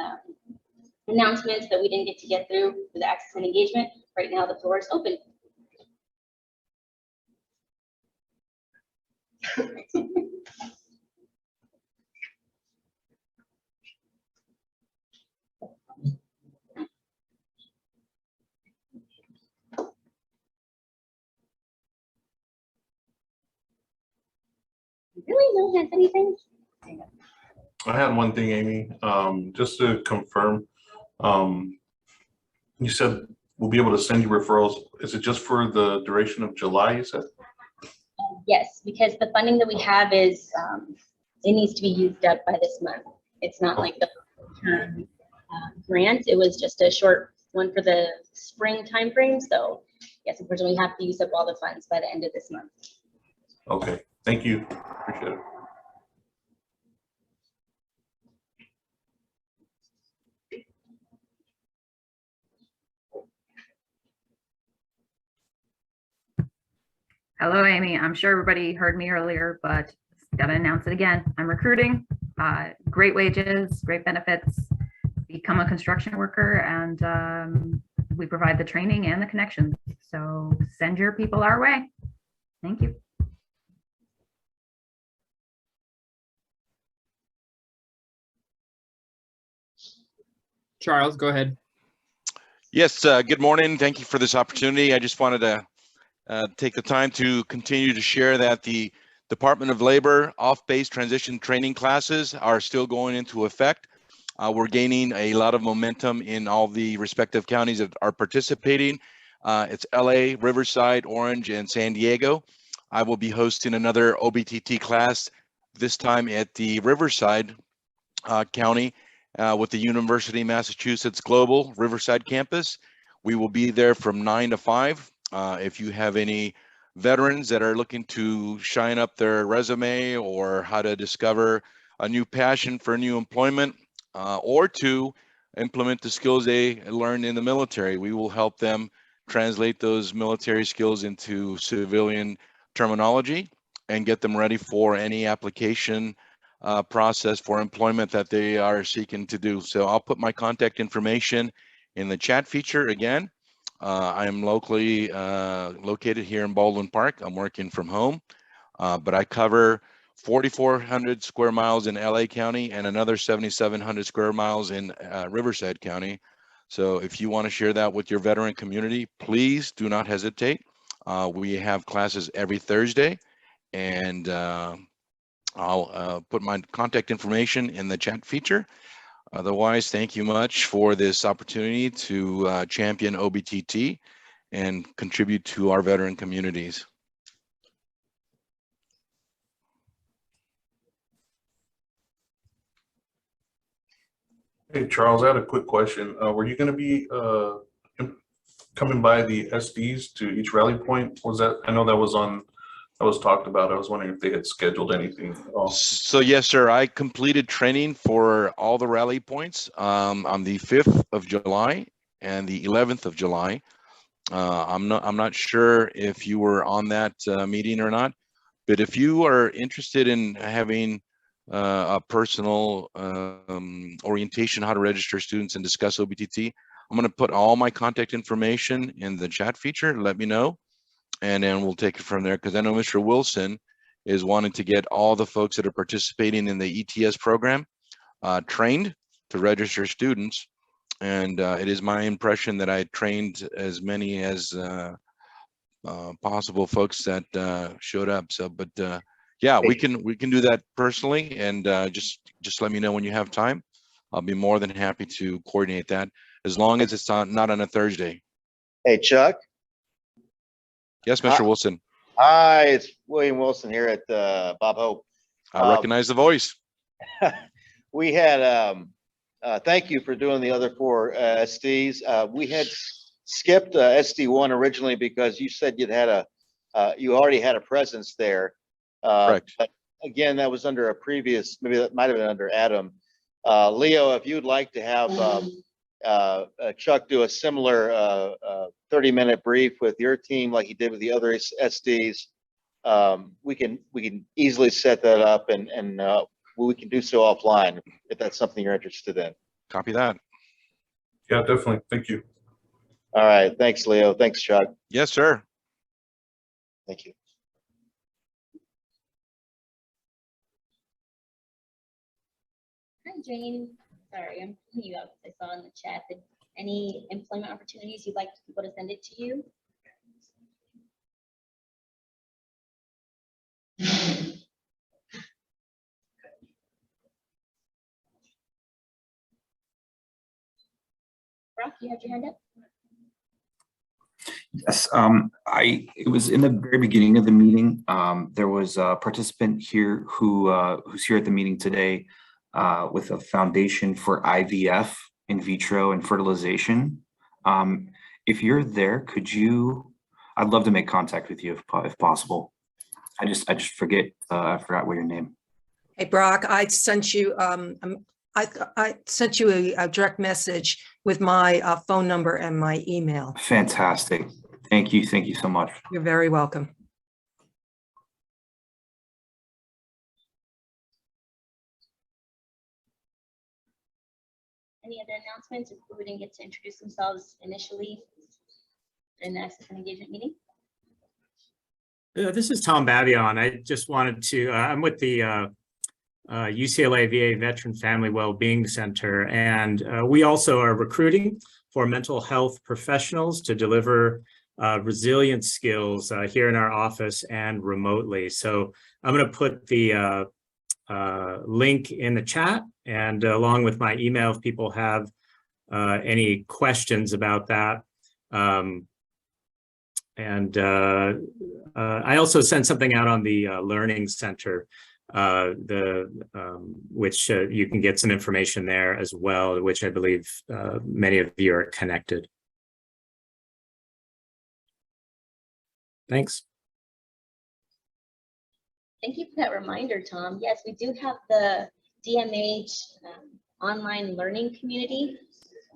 announcements that we didn't get to get through for the access and engagement, right now the floor is open. Really? No one has anything? I had one thing, Amy, just to confirm. You said we'll be able to send you referrals. Is it just for the duration of July, you said? Yes, because the funding that we have is, it needs to be used up by this month. It's not like the term grant. It was just a short one for the spring timeframe. So yes, unfortunately, we have to use up all the funds by the end of this month. Okay, thank you. Appreciate it. Hello, Amy. I'm sure everybody heard me earlier, but gotta announce it again. I'm recruiting, great wages, great benefits, become a construction worker, and we provide the training and the connections. So send your people our way. Thank you. Charles, go ahead. Yes, good morning. Thank you for this opportunity. I just wanted to take the time to continue to share that the Department of Labor off-base transition training classes are still going into effect. We're gaining a lot of momentum in all the respective counties that are participating. It's LA, Riverside, Orange, and San Diego. I will be hosting another OBTT class, this time at the Riverside County with the University of Massachusetts Global Riverside campus. We will be there from 9 to 5. If you have any veterans that are looking to shine up their resume or how to discover a new passion for new employment or to implement the skills they learned in the military, we will help them translate those military skills into civilian terminology and get them ready for any application process for employment that they are seeking to do. So I'll put my contact information in the chat feature again. I am locally located here in Baldwin Park. I'm working from home, but I cover 4,400 square miles in LA County and another 7,700 square miles in Riverside County. So if you want to share that with your veteran community, please do not hesitate. We have classes every Thursday, and I'll put my contact information in the chat feature. Otherwise, thank you much for this opportunity to champion OBTT and contribute to our veteran communities. Hey, Charles, I had a quick question. Were you going to be coming by the SDs to each rally point? Was that, I know that was talked about. I was wondering if they had scheduled anything at all. So yes, sir. I completed training for all the rally points on the 5th of July and the 11th of July. I'm not sure if you were on that meeting or not, but if you are interested in having a personal orientation, how to register students and discuss OBTT, I'm going to put all my contact information in the chat feature. Let me know, and then we'll take it from there, because I know Mr. Wilson is wanting to get all the folks that are participating in the ETS program trained to register students. And it is my impression that I trained as many as possible folks that showed up. So, but yeah, we can do that personally, and just let me know when you have time. I'll be more than happy to coordinate that, as long as it's not on a Thursday. Hey, Chuck. Yes, Mr. Wilson. Hi, it's William Wilson here at Bob Hope. I recognize the voice. We had, thank you for doing the other 4 SDs. We had skipped SD1 originally because you said you already had a presence there. Correct. But again, that was under a previous, maybe that might have been under Adam. Leo, if you'd like to have Chuck do a similar 30-minute brief with your team like he did with the other SDs, we can easily set that up, and we can do so offline if that's something you're interested in. Copy that. Yeah, definitely. Thank you. All right. Thanks, Leo. Thanks, Chuck. Yes, sir. Thank you. Hi, Jane. Sorry, I'm pulling you up. I saw in the chat that any employment opportunities you'd like people to send it to you. Brock, you have your hand up? Yes, it was in the very beginning of the meeting. There was a participant here who's here at the meeting today with a foundation for IVF, in vitro, and fertilization. If you're there, I'd love to make contact with you if possible. I just forget, I forgot what your name. Hey, Brock, I sent you I sent you a direct message with my phone number and my email. Fantastic. Thank you. Thank you so much. You're very welcome. Any other announcements if we didn't get to introduce themselves initially in the Access and Engagement meeting? This is Tom Babion. I just wanted to, I'm with the UCLA VA Veteran Family Wellbeing Center, and we also are recruiting for mental health professionals to deliver resilience skills here in our office and remotely. So I'm going to put the link in the chat, and along with my email if people have any questions about that. I also sent something out on the Learning Center, which you can get some information there as well, which I believe many of you are connected. Thanks. Thank you for that reminder, Tom. Yes, we do have the DMH online learning community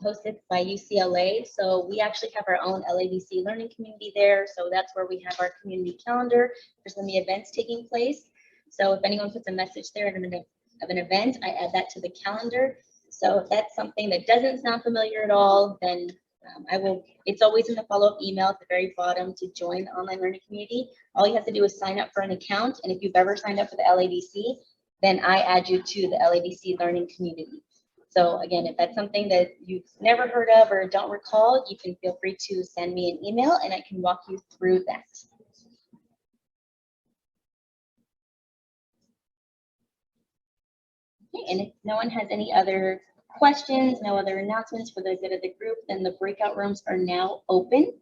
hosted by UCLA. So we actually have our own LAVC learning community there. So that's where we have our community calendar for some of the events taking place. So if anyone puts a message there of an event, I add that to the calendar. So if that's something that doesn't sound familiar at all, then It's always in the follow-up email at the very bottom to join the online learning community. All you have to do is sign up for an account. And if you've ever signed up for the LAVC, then I add you to the LAVC learning community. So again, if that's something that you've never heard of or don't recall, you can feel free to send me an email and I can walk you through that. Okay, and if no one has any other questions, no other announcements for the good of the group, then the breakout rooms are now open.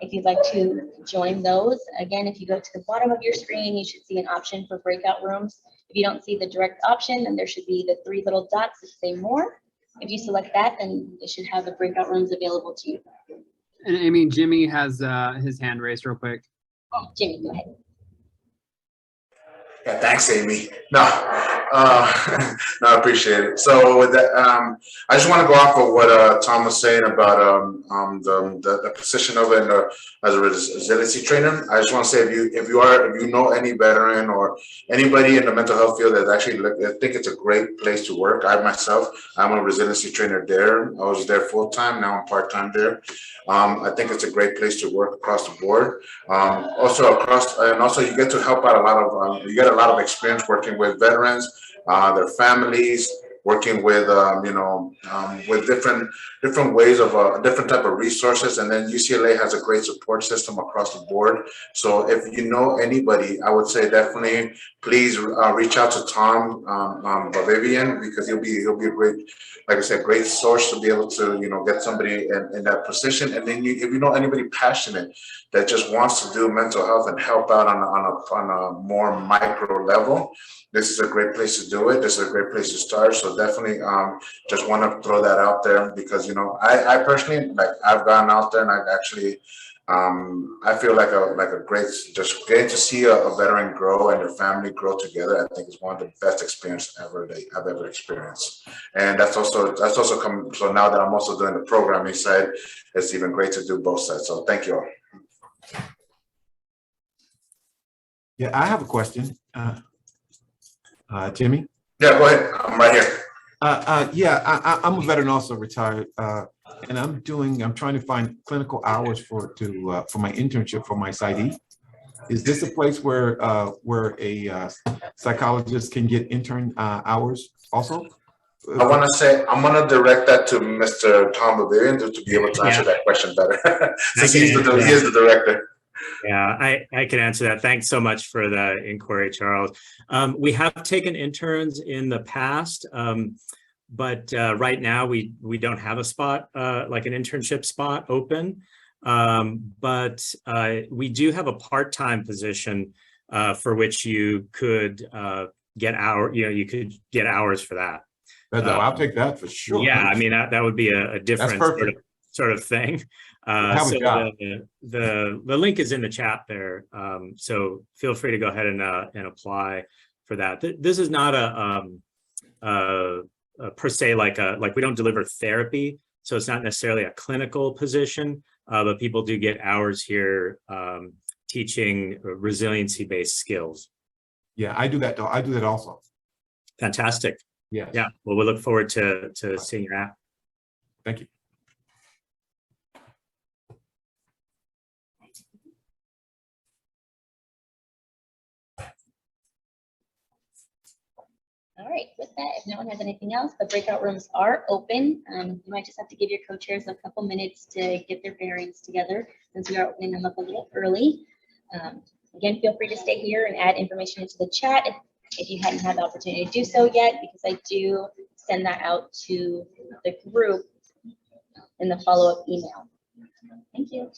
If you'd like to join those, again, if you go to the bottom of your screen, you should see an option for breakout rooms. If you don't see the direct option, then there should be the 3 little dots that say more. If you select that, then it should have the breakout rooms available to you. And I mean, Jimmy has his hand raised real quick. Oh, Jimmy, go ahead. Yeah, thanks, Amy. No, no, I appreciate it. So with that, I just want to go off of what Tom was saying about the position of it as a resiliency trainer. I just want to say if you know any veteran or anybody in the mental health field that actually I think it's a great place to work. I'm a resiliency trainer there. I was there full time. Now I'm part time there. I think it's a great place to work across the board. Also you get to help out a lot of you get a lot of experience working with veterans, their families, working with with different ways of different type of resources. And then UCLA has a great support system across the board. So if you know anybody, I would say definitely please reach out to Tom Bavivian, because he'll be a great, like I said, great source to be able to get somebody in that position. And then if you know anybody passionate that just wants to do mental health and help out on a more micro level, this is a great place to do it. This is a great place to start. So definitely just want to throw that out there, because I personally, I've gone out there and I've actually I feel like a great, just getting to see a veteran grow and their family grow together. I think is one of the best experiences I've ever experienced. And that's also come. So now that I'm also doing the programming side, it's even great to do both sides. So thank you all. Yeah, I have a question. Jimmy? Yeah, go ahead. I'm right here. Yeah, I'm a veteran, also retired, and I'm trying to find clinical hours for my internship for my PsyD. Is this a place where a psychologist can get intern hours also? I want to say I'm going to direct that to Mr. Tom Bavarian to be able to answer that question better, since he is the director. Yeah, I can answer that. Thanks so much for the inquiry, Charles. We have taken interns in the past, but right now we don't have a spot, like an internship spot open. But we do have a part-time position for which you could get you could get hours for that. I'll take that for sure. Yeah, I mean that would be a different sort of thing. So the link is in the chat there. So feel free to go ahead and apply for that. This is not a per se like we don't deliver therapy, so it's not necessarily a clinical position, but people do get hours here teaching resiliency-based skills. Yeah, I do that though. I do that also. Fantastic. Yeah. Yeah. Well, we look forward to seeing your app. Thank you. All right, with that, if no one has anything else, the breakout rooms are open. You might just have to give your co-chairs a couple minutes to get their bearings together, since we are opening them up a little early. Again, feel free to stay here and add information into the chat if you hadn't had the opportunity to do so yet, because I do send that out to the group in the follow-up email. Thank you.